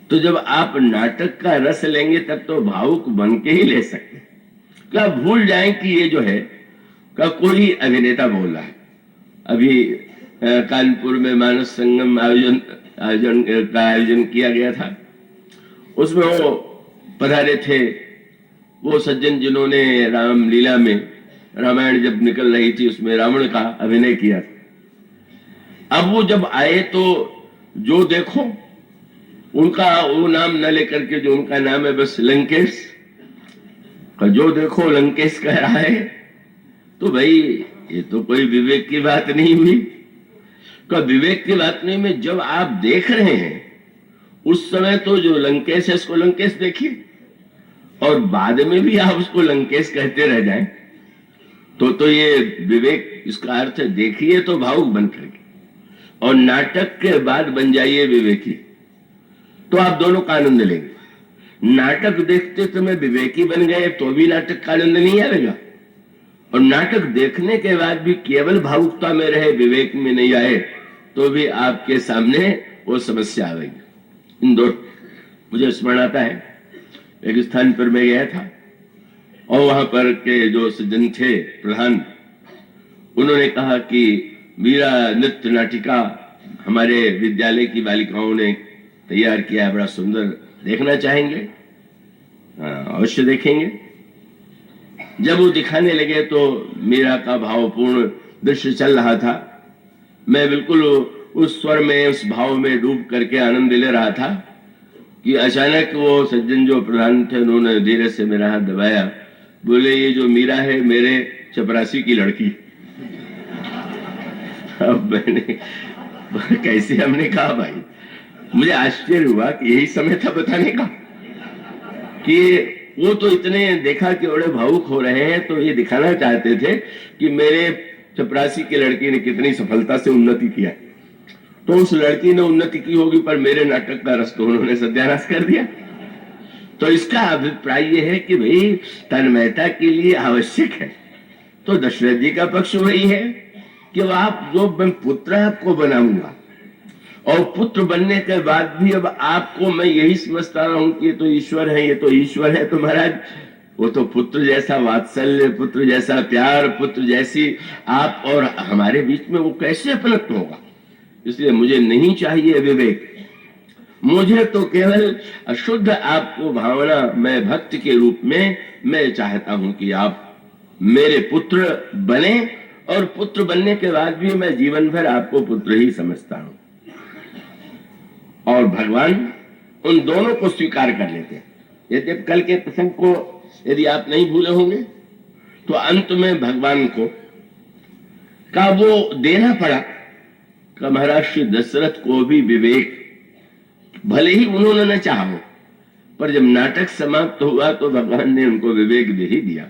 तो जब आप नाटक का रस लेंगे तब तो भावुक बन के ही ले सकते। क्या भूल जाएं कि ये जो है का कोई अभिनेता बोल रहा है। अभी कानपुर में मानस संगम आयोजन किया गया था, उसमें वो पधारे थे वो सज्जन जिन्होंने रामलीला में रामायण जब निकल रही थी उसमें रावण का अभिनय किया था। अब वो जब आए तो जो देखो उनका वो नाम न लेकर के, जो उनका नाम है बस लंकेश का, जो देखो लंकेश कह रहा है, तो भाई ये तो कोई विवेक की बात नहीं हुई। का विवेक की बात नहीं में, जब आप देख रहे हैं उस समय तो जो लंकेश है उसको लंकेश देखिए, और बाद में भी आप उसको लंकेश कहते रह जाएं, तो ये विवेक, इसका अर्थ है देखिए तो भावुक बन करके, और नाटक के बाद बन जाइए विवेकी, तो आप दोनों का आनंद लेंगे। नाटक देखते तो मैं विवेकी बन गए तो भी नाटक का आनंद नहीं आएगा, और नाटक देखने के बाद भी केवल भावुकता में रहे, विवेक में नहीं आए, तो भी आपके सामने वो समस्या आएगी। इन दो मुझे स्मरण आता है, एक स्थान पर मैं गया था और वहां पर के जो सज्जन थे प्रधान, उन्होंने कहा कि मीरा नृत्य नाटिका हमारे विद्यालय की बालिकाओं ने तैयार किया है, बड़ा सुंदर, देखना चाहेंगे? अवश्य देखेंगे। जब वो दिखाने लगे तो मीरा का भावपूर्ण दृश्य चल रहा था, मैं बिल्कुल उस स्वर में, उस भाव में डूब करके आनंद ले रहा था कि अचानक वो सज्जन जो प्रधान थे उन्होंने धीरे से मेरा हाथ दबाया, बोले ये जो मीरा है मेरे चपरासी की लड़की। अब मैंने कैसे, हमने कहा भाई, मुझे आश्चर्य हुआ कि यही समय था बताने का, कि वो तो इतने देखा कि बड़े भावुक हो रहे हैं, तो ये दिखाना चाहते थे कि मेरे चपरासी की लड़की ने कितनी सफलता से उन्नति किया। तो उस लड़की ने उन्नति की होगी, पर मेरे नाटक का रस तो उन्होंने सत्यानाश कर दिया। तो इसका अभिप्राय यह है कि भाई तन्मयता के लिए आवश्यक है। तो दशरथ जी का पक्ष वही है कि आप जो मैं पुत्र आपको बनाऊंगा, और पुत्र बनने के बाद भी अब आपको मैं यही समझता रहा हूं कि ये तो ईश्वर है, ये तो ईश्वर है, तो महाराज वो तो पुत्र जैसा वात्सल्य, पुत्र जैसा प्यार, पुत्र जैसी आप और हमारे बीच में वो कैसे अपनत्व होगा। इसलिए मुझे नहीं चाहिए विवेक, मुझे तो केवल अशुद्ध आपको भावना, मैं भक्त के रूप में मैं चाहता हूं कि आप मेरे पुत्र बने, और पुत्र बनने के बाद भी मैं जीवन भर आपको पुत्र ही समझता हूं। और भगवान उन दोनों को स्वीकार कर लेते हैं। यदि कल के प्रसंग को यदि आप नहीं भूले होंगे, तो अंत में भगवान को का वो देना पड़ा कि महाराज श्री दशरथ को भी विवेक, भले ही उन्होंने न चाहा हो, पर जब नाटक समाप्त हुआ तो भगवान ने उनको विवेक दे ही दिया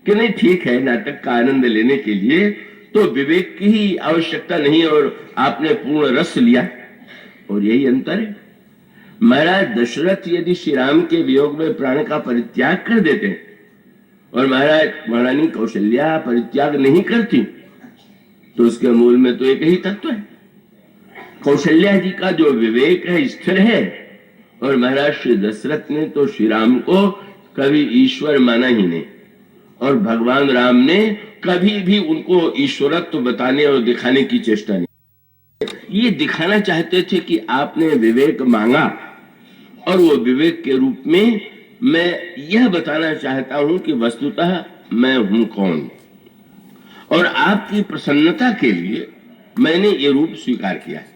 कि नहीं ठीक है, नाटक का आनंद लेने के लिए तो विवेक की ही आवश्यकता नहीं, और आपने पूर्ण रस लिया। और यही अंतर है। महाराज दशरथ यदि श्री राम के वियोग में प्राण का परित्याग कर देते और महाराज महारानी कौशल्या परित्याग नहीं करती, तो उसके मूल में तो एक ही तत्व है। कौशल्या जी का जो विवेक है स्थिर है, और महाराज श्री दशरथ ने तो श्री राम को कभी ईश्वर माना ही नहीं, और भगवान राम ने कभी भी उनको ईश्वरत्व बताने और दिखाने की चेष्टा नहीं। ये दिखाना चाहते थे कि आपने विवेक मांगा, और वो विवेक के रूप में मैं यह बताना चाहता हूं कि वस्तुतः मैं हूं कौन, और आपकी प्रसन्नता के लिए मैंने ये रूप स्वीकार किया है।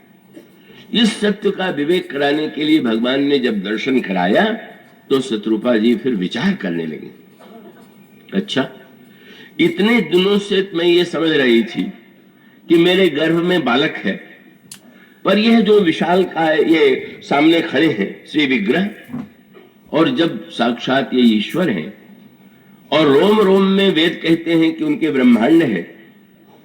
इस सत्य का विवेक कराने के लिए भगवान ने जब दर्शन कराया तो शत्रुपा जी फिर विचार करने लगे। अच्छा, इतने दिनों से मैं ये समझ रही थी कि मेरे गर्भ में बालक है, पर यह जो विशाल का ये सामने खड़े हैं श्री विग्रह, और जब साक्षात ये ईश्वर हैं, और रोम रोम में वेद कहते हैं कि उनके ब्रह्मांड है,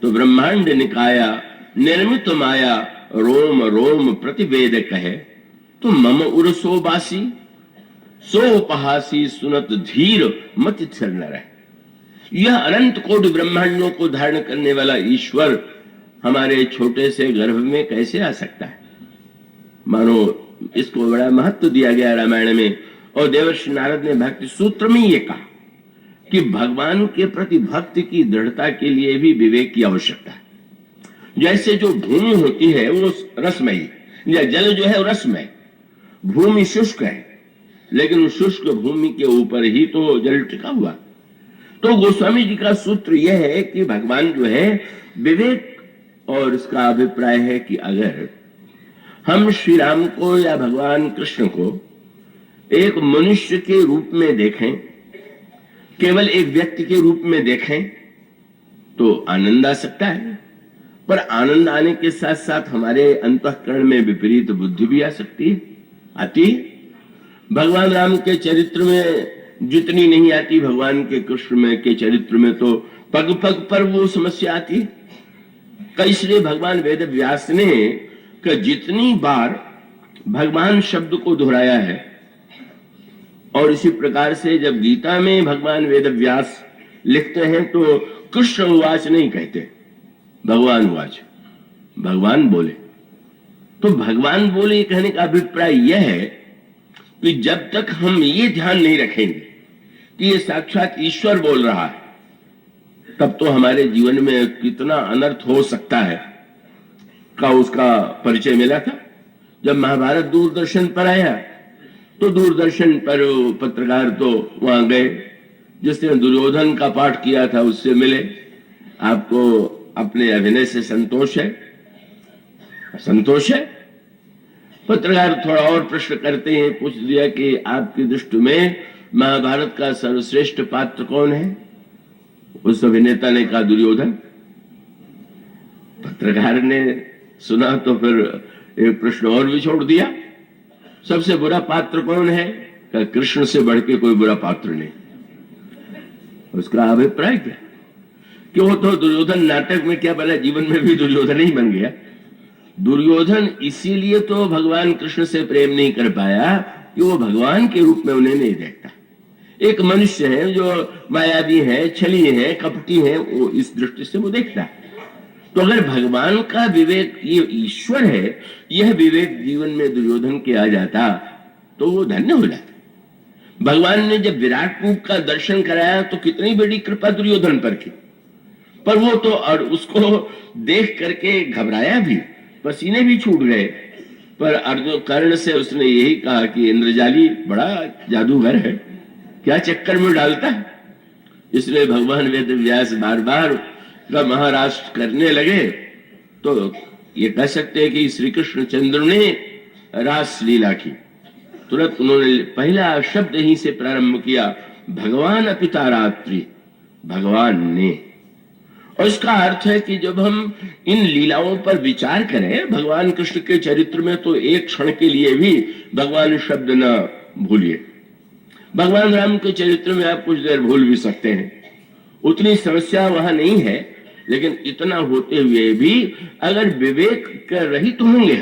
तो ब्रह्मांड निकाया निर्मित माया रोम रोम प्रतिवेद कहे, तो मम उरसो बासी सो उपहासी सुनत धीर मत थिर न रहे। यह अनंत कोटि ब्रह्मांडों को धारण करने वाला ईश्वर हमारे छोटे से गर्भ में कैसे आ सकता है? मानो इसको बड़ा महत्व दिया गया रामायण में, और देवर्षि नारद ने भक्ति सूत्र में ये कहा कि भगवान के प्रति भक्ति की दृढ़ता के लिए भी विवेक की आवश्यकता है। जैसे जो भूमि होती है वो रसमयी, या जल जो है वो रसमय, भूमि शुष्क है, लेकिन उस शुष्क भूमि के ऊपर ही तो जल टिका हुआ। तो गोस्वामी जी का सूत्र यह है कि भगवान जो है विवेक और इसका अभिप्राय है कि अगर हम श्री राम को या भगवान कृष्ण को एक मनुष्य के रूप में देखें, केवल एक व्यक्ति के रूप में देखें, तो आनंद आ सकता है, पर आनंद आने के साथ साथ हमारे अंतःकरण में विपरीत बुद्धि भी आ सकती है, आती है। भगवान राम के चरित्र में जितनी नहीं आती, भगवान के कृष्ण में के चरित्र में तो पग पग पर वो समस्या आती है। इसलिए भगवान वेद व्यास ने कि जितनी बार भगवान शब्द को दोहराया है, और इसी प्रकार से जब गीता में भगवान वेद व्यास लिखते हैं तो कृष्ण उवाच नहीं कहते, भगवान उवाच, भगवान बोले। तो भगवान बोले कहने का अभिप्राय यह है कि जब तक हम ये ध्यान नहीं रखेंगे कि ये साक्षात ईश्वर बोल रहा है, तब तो हमारे जीवन में कितना अनर्थ हो सकता है का उसका परिचय मिला था। जब महाभारत दूरदर्शन पर आया तो दूरदर्शन पर पत्रकार तो वहां गए, जिसने दुर्योधन का पाठ किया था उससे मिले, आपको अपने अभिनय से संतोष है? संतोष है? पत्रकार थोड़ा और प्रश्न करते हैं, पूछ दिया कि आपकी दृष्टि में महाभारत का सर्वश्रेष्ठ पात्र कौन है? उस अभिनेता ने कहा दुर्योधन। पत्रकार ने सुना तो फिर एक प्रश्न और भी छोड़ दिया, सबसे बुरा पात्र कौन है? कहा कृष्ण से बढ़ के कोई बुरा पात्र नहीं। उसका अभिप्राय क्या कि वो तो दुर्योधन नाटक में क्या बना, जीवन में भी दुर्योधन ही बन गया। दुर्योधन इसीलिए तो भगवान कृष्ण से प्रेम नहीं कर पाया कि वो भगवान के रूप में उन्हें नहीं देखता। एक मनुष्य है जो मायावी है, छली है, कपटी है, वो इस दृष्टि से वो देखता है। तो अगर भगवान का विवेक ये ईश्वर है, यह विवेक जीवन में दुर्योधन के आ जाता तो वो धन्य हो जाता। भगवान ने जब विराट रूप का दर्शन कराया तो कितनी बड़ी कृपा दुर्योधन पर की, पर वो तो और उसको देख करके घबराया भी, पसीने भी छूट गए। पर अर्जुन कर्ण से उसने यही कहा कि इंद्रजाली बड़ा जादूगर है, क्या चक्कर में डालता है। इसलिए भगवान वेद व्यास बार बार का महाराष्ट्र करने लगे तो ये कह सकते हैं कि श्री कृष्ण चंद्र ने रास लीला की। तुरंत उन्होंने पहला शब्द ही से प्रारंभ किया, भगवान अपिता रात्रि, भगवान ने। और इसका अर्थ है कि जब हम इन लीलाओं पर विचार करें भगवान कृष्ण के चरित्र में, तो एक क्षण के लिए भी भगवान शब्द न भूलिए। भगवान राम के चरित्र में आप कुछ देर भूल भी सकते हैं, उतनी समस्या वहां नहीं है, लेकिन इतना होते हुए भी अगर विवेक कर रहित होंगे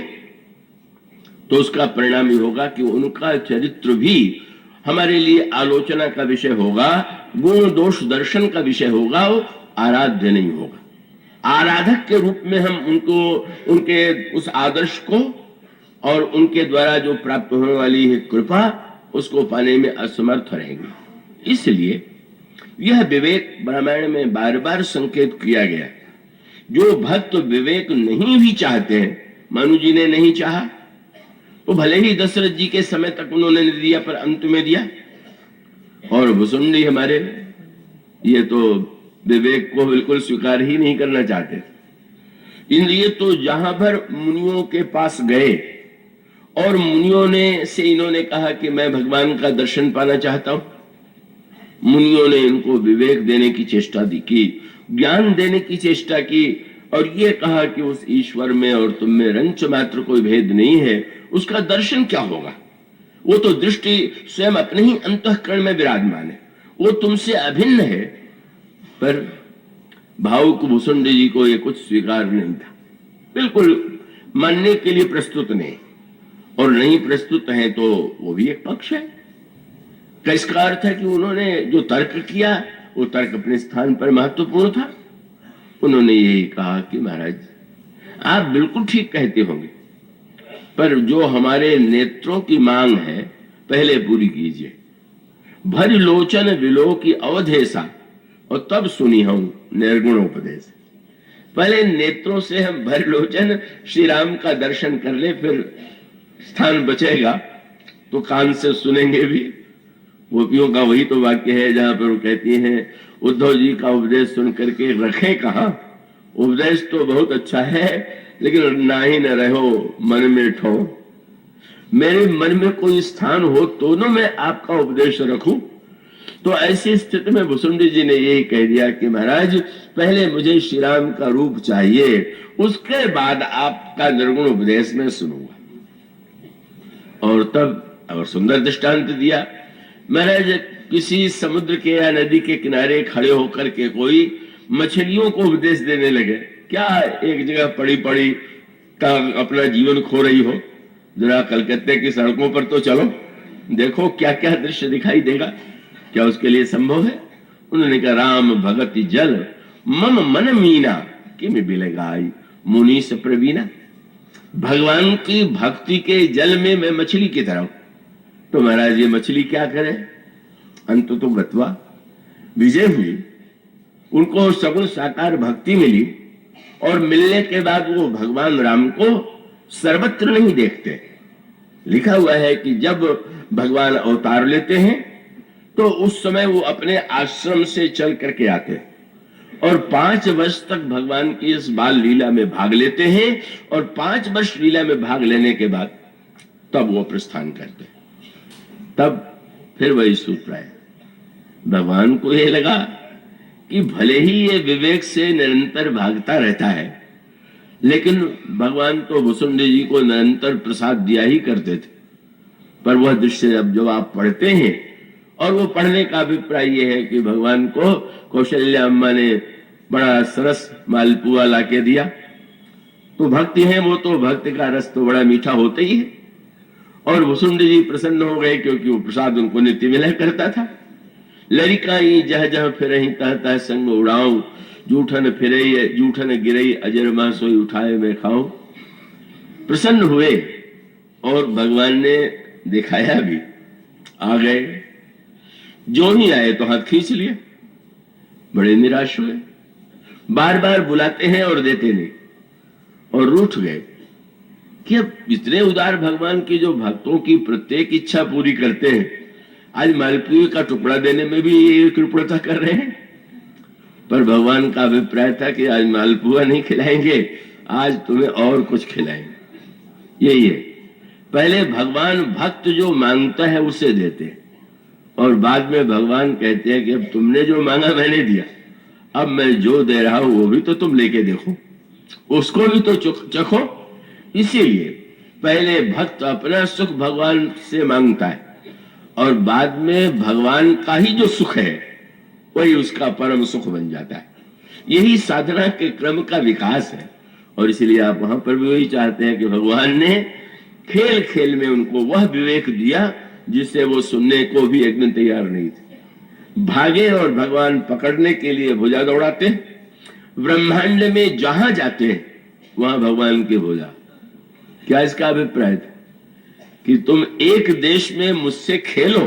तो उसका परिणाम ये होगा कि उनका चरित्र भी हमारे लिए आलोचना का विषय होगा, गुण दोष दर्शन का विषय होगा, वो आराध्य नहीं होगा। आराधक के रूप में हम उनको, उनके उस आदर्श को और उनके द्वारा जो प्राप्त होने वाली है कृपा, उसको पाने में असमर्थ रहेंगे। इसलिए यह विवेक रामायण में बार बार संकेत किया गया। जो भक्त विवेक नहीं भी चाहते हैं, मनु जी ने नहीं चाहा, वो भले ही दशरथ जी के समय तक उन्होंने नहीं दिया, पर अंत में दिया। और भुसुंडी हमारे, ये तो विवेक को बिल्कुल स्वीकार ही नहीं करना चाहते। इसलिए तो जहां पर मुनियों के पास गए और मुनियों ने से इन्होंने कहा कि मैं भगवान का दर्शन पाना चाहता हूं, मुनियों ने इनको विवेक देने की चेष्टा की, ज्ञान देने की चेष्टा की, और ये कहा कि उस ईश्वर में और तुम में रंच मात्र कोई भेद नहीं है, उसका दर्शन क्या होगा? वो तो दृष्टि स्वयं अपने ही अंतःकरण में विराजमान है, वो तुमसे अभिन्न है। पर भावुक भुसुंडी जी को ये कुछ स्वीकार नहीं था, बिल्कुल मानने के लिए प्रस्तुत नहीं, और नहीं प्रस्तुत है तो वो भी एक पक्ष है। इसका अर्थ है कि उन्होंने जो तर्क किया वो तर्क अपने स्थान पर महत्वपूर्ण था। उन्होंने यही कहा कि महाराज आप बिल्कुल ठीक कहते होंगे, पर जो हमारे नेत्रों की मांग है पहले पूरी कीजिए। भर लोचन विलो की अवधेसा और तब सुनी हूं निर्गुणोपदेश। पहले नेत्रों से हम भर लोचन श्री राम का दर्शन कर ले, फिर स्थान बचेगा तो कान से सुनेंगे भी। गोपियों का वही तो वाक्य है जहां पर वो कहती हैं उद्धव जी का उपदेश सुन करके रखें कहां, उपदेश तो बहुत अच्छा है, लेकिन ना ही न रहो मन में ठो। मेरे मन में कोई स्थान हो तो न मैं आपका उपदेश रखूं। तो ऐसी स्थिति में भुसुंडी जी ने यही कह दिया कि महाराज, पहले मुझे श्री राम का रूप चाहिए, उसके बाद आपका निर्गुण उपदेश में सुनूंगा। और तब और सुंदर दृष्टांत दिया। महाराज, किसी समुद्र के या नदी के किनारे खड़े होकर के कोई मछलियों को उपदेश देने लगे। क्या एक जगह पड़ी पड़ी का अपना जीवन खो रही हो, जरा कलकत्ते की सड़कों पर तो चलो, देखो क्या क्या दृश्य दिखाई देगा। क्या उसके लिए संभव है? उन्होंने कहा, राम भगति जल मम मन मीना कि मैं बिलगाई मुनि से प्रवीणा। भगवान की भक्ति के जल में मैं मछली की तरह हूं। तो महाराज, ये मछली क्या करे? अंत तो गत्वा विजय हुई, उनको सगुण साकार भक्ति मिली, और मिलने के बाद वो भगवान राम को सर्वत्र नहीं देखते। लिखा हुआ है कि जब भगवान अवतार लेते हैं तो उस समय वो अपने आश्रम से चल करके आते हैं, और 5 वर्ष तक भगवान की इस बाल लीला में भाग लेते हैं, और 5 वर्ष लीला में भाग लेने के बाद तब वो प्रस्थान करते हैं। तब फिर वही सूत्र है। भगवान को ये लगा कि भले ही ये विवेक से निरंतर भागता रहता है, लेकिन भगवान तो भुसुंडी जी को निरंतर प्रसाद दिया ही करते थे। पर वह दृश्य अब जब आप पढ़ते हैं, और वो पढ़ने का अभिप्राय ये है कि भगवान को कौशल्या अम्मा ने बड़ा सरस मालपुआ लाके दिया, तो भक्ति है वो, तो भक्ति का रस तो बड़ा मीठा होता ही है। और भुसुंडी जी प्रसन्न हो गए, क्योंकि वो प्रसाद उनको नित्य मिला करता था। लरिकाई जह जह फिरही तह तह संग उड़ाऊं, जूठन फिरई जूठन गिरई अजर मां सोई उठाए मैं खाऊं। प्रसन्न हुए, और भगवान ने दिखाया भी। आ गए, जो ही आए तो हाथ खींच लिए। बड़े निराश हुए, बार बार बुलाते हैं और देते नहीं, और रूठ गए कि अब इतने उदार भगवान की जो भक्तों की प्रत्येक इच्छा पूरी करते हैं, आज मालपुए का टुकड़ा देने में भी ये कृपणता कर रहे हैं। पर भगवान का अभिप्राय था कि आज मालपुआ नहीं खिलाएंगे, आज तुम्हें और कुछ खिलाएंगे। यही है, पहले भगवान भक्त जो मांगता है उसे देते हैं, और बाद में भगवान कहते हैं कि अब तुमने जो मांगा मैंने दिया, अब मैं जो दे रहा हूं वो भी तो तुम लेके देखो, उसको भी तो चखो। इसीलिए पहले भक्त अपना सुख भगवान से मांगता है, और बाद में भगवान का ही जो सुख है वही उसका परम सुख बन जाता है। यही साधना के क्रम का विकास है। और इसलिए आप वहां पर भी वही चाहते हैं कि भगवान ने खेल खेल में उनको वह विवेक दिया जिससे वो सुनने को भी एक दिन तैयार नहीं थे। भागे और भगवान पकड़ने के लिए भुजा दौड़ाते, ब्रह्मांड में जहां जाते वहां भगवान की भुजा। क्या इसका अभिप्राय था कि तुम एक देश में मुझसे खेलो,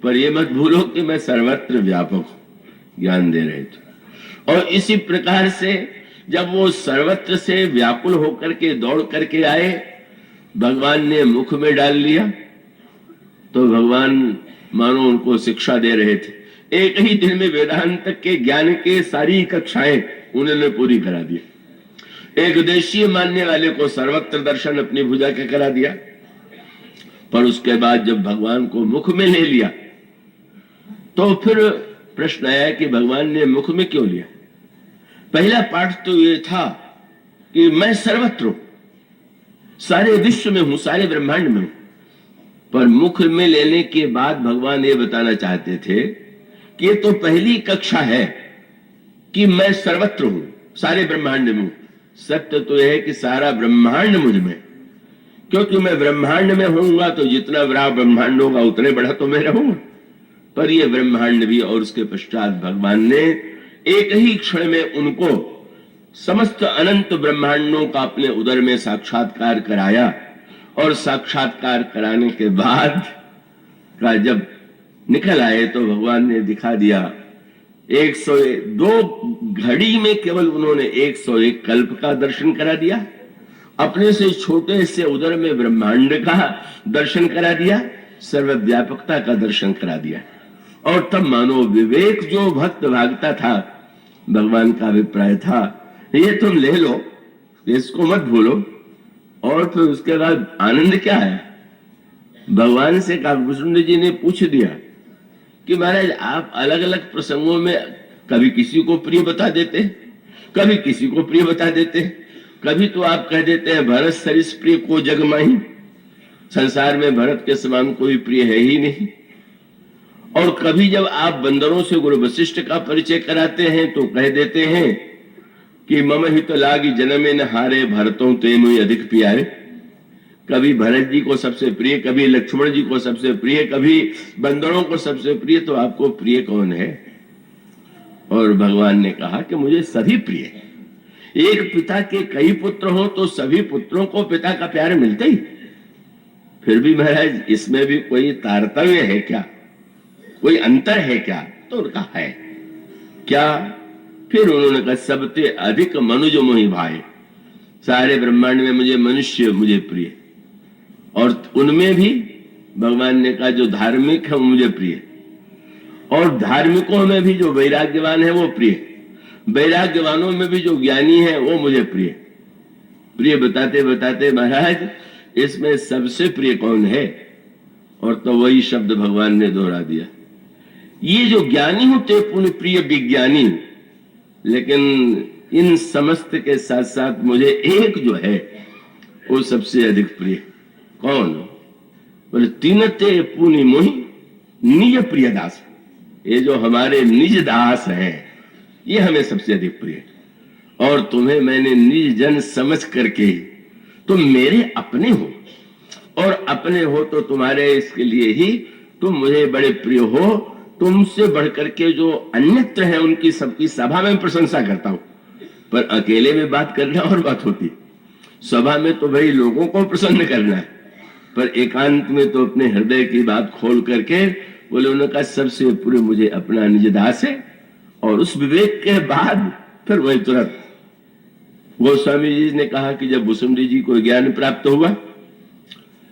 पर यह मत भूलो कि मैं सर्वत्र व्यापक हूं, ज्ञान दे रहे थे। और इसी प्रकार से जब वो सर्वत्र से व्याकुल होकर के दौड़ करके आए, भगवान ने मुख में डाल लिया, तो भगवान मानो उनको शिक्षा दे रहे थे। एक ही दिन में वेदांत के ज्ञान के सारी कक्षाएं उन्होंने पूरी करा दी। एक देशीय मानने वाले को सर्वत्र दर्शन अपनी भुजा के करा दिया। पर उसके बाद जब भगवान को मुख में ले लिया, तो फिर प्रश्न आया कि भगवान ने मुख में क्यों लिया। पहला पाठ तो ये था कि मैं सर्वत्र हूं, सारे विश्व में हूं, सारे ब्रह्मांड में हूं। पर मुख में लेने के बाद भगवान ये बताना चाहते थे कि ये तो पहली कक्षा है कि मैं सर्वत्र हूं, सारे ब्रह्मांड में हूं। सत्य तो यह है कि सारा ब्रह्मांड मुझ में, क्योंकि मैं ब्रह्मांड में होऊंगा तो जितना बड़ा ब्रह्मांड होगा उतने बड़ा तो मैं रहूंगा। पर यह ब्रह्मांड भी और उसके पश्चात भगवान ने एक ही क्षण में उनको समस्त अनंत ब्रह्मांडों का अपने उदर में साक्षात्कार कराया। और साक्षात्कार कराने के बाद का जब निकल आए तो भगवान ने दिखा दिया 102 घड़ी में केवल उन्होंने 101 कल्प का दर्शन करा दिया। अपने से छोटे से उदर में ब्रह्मांड का दर्शन करा दिया, सर्वव्यापकता का दर्शन करा दिया। और तब मानो विवेक जो भक्त भागता था, भगवान का अभिप्राय था ये तुम ले लो, इसको मत भूलो। और फिर उसके बाद आनंद क्या है, भगवान से काकभूषुंड जी ने पूछ दिया कि महाराज आप अलग अलग प्रसंगों में कभी किसी को प्रिय बता देते, कभी किसी को प्रिय बता देते, कभी तो आप कह देते हैं भरत सरिस प्रिय को जग माही, संसार में भरत के समान कोई प्रिय है ही नहीं। और कभी जब आप बंदरों से गुरु वशिष्ठ का परिचय कराते हैं तो कह देते हैं कि मम हित लागी जनमे न हारे भरतों ते मुझे अधिक प्यारे। कभी भरत जी को सबसे प्रिय, कभी लक्ष्मण जी को सबसे प्रिय, कभी बंदरों को सबसे प्रिय, तो आपको प्रिय कौन है? और भगवान ने कहा कि मुझे सभी प्रिय है। एक पिता के कई पुत्र हो तो सभी पुत्रों को पिता का प्यार मिलता ही। फिर भी महाराज इसमें भी कोई तारतम्य है क्या, कोई अंतर है क्या? तो उनका है क्या? फिर उन्होंने कहा सबसे अधिक मनुज मोहि भाई, सारे ब्रह्मांड में मुझे मनुष्य मुझे प्रिय। और उनमें भी भगवान ने कहा जो धार्मिक है वो मुझे प्रिय, और धार्मिकों में भी जो वैराग्यवान है वो प्रिय, वैराग्यवानों में भी जो ज्ञानी है वो मुझे प्रिय। प्रिय बताते बताते महाराज इसमें सबसे प्रिय कौन है? और तो वही शब्द भगवान ने दोहरा दिया, ये जो ज्ञानी होते पुण्य प्रिय विज्ञानी, लेकिन इन समस्त के साथ साथ मुझे एक जो है वो सबसे अधिक प्रिय। कौन? बोले तीनते पुण्य मोहि निज प्रिय दास। ये जो हमारे निज दास हैं ये हमें सबसे अधिक प्रिय। और तुम्हें मैंने निज जन समझ करके तुम मेरे अपने हो, और अपने हो तो तुम्हारे इसके लिए ही तुम मुझे बड़े प्रिय हो। तुमसे बढ़कर के जो अन्यत्र है उनकी सबकी सभा में प्रशंसा करता हूं, पर अकेले में बात करना और बात होती। सभा में तो भाई लोगों को प्रसन्न करना है, पर एकांत में तो अपने हृदय की बात खोल करके बोले उनका सबसे पूरे मुझे अपना निज दास है। और उस विवेक के बाद फिर वही तुरंत गोस्वामी जी ने कहा कि जब भुसुंडी जी को ज्ञान प्राप्त हुआ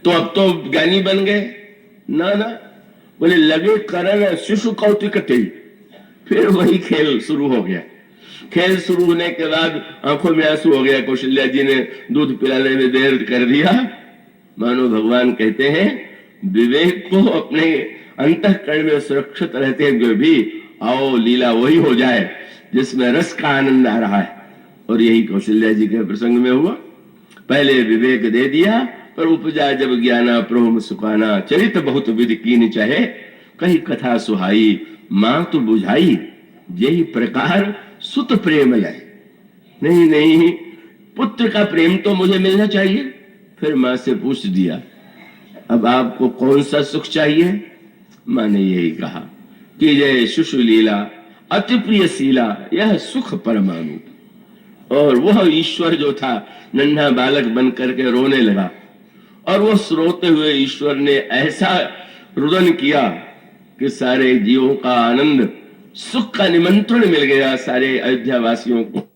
तो अब तो ज्ञानी बन गए ना ना, बोले लगे करण शिशु कौतिक थे। फिर वही खेल शुरू हो गया। खेल शुरू होने के बाद आंखों में आंसू हो गया, कौशल्या जी ने दूध पिलाने में देर कर दिया। मानो भगवान कहते हैं विवेक को अपने अंतःकरण में सुरक्षित रहते हुए भी आओ लीला वही हो जाए जिसमें रस का आनंद आ रहा है। और यही कौशल्या जी के प्रसंग में हुआ। पहले विवेक दे दिया, पर उपजा जब ज्ञाना प्रभु सुखाना, चरित बहुत विधि कीन चाहे, कही कथा सुहाई मां तो बुझाई, यही प्रकार सुत प्रेम जाए। नहीं नहीं, पुत्र का प्रेम तो मुझे मिलना चाहिए। फिर मां से पूछ दिया अब आपको कौन सा सुख चाहिए? मां ने यही कहा कि जय शिशु लीला अति प्रिय शीला, यह सुख परमाणु। और वह ईश्वर जो था नन्हा बालक बन करके रोने लगा, और वो रोते हुए ईश्वर ने ऐसा रुदन किया कि सारे जीवों का आनंद सुख का निमंत्रण मिल गया सारे अयोध्या वासियों को।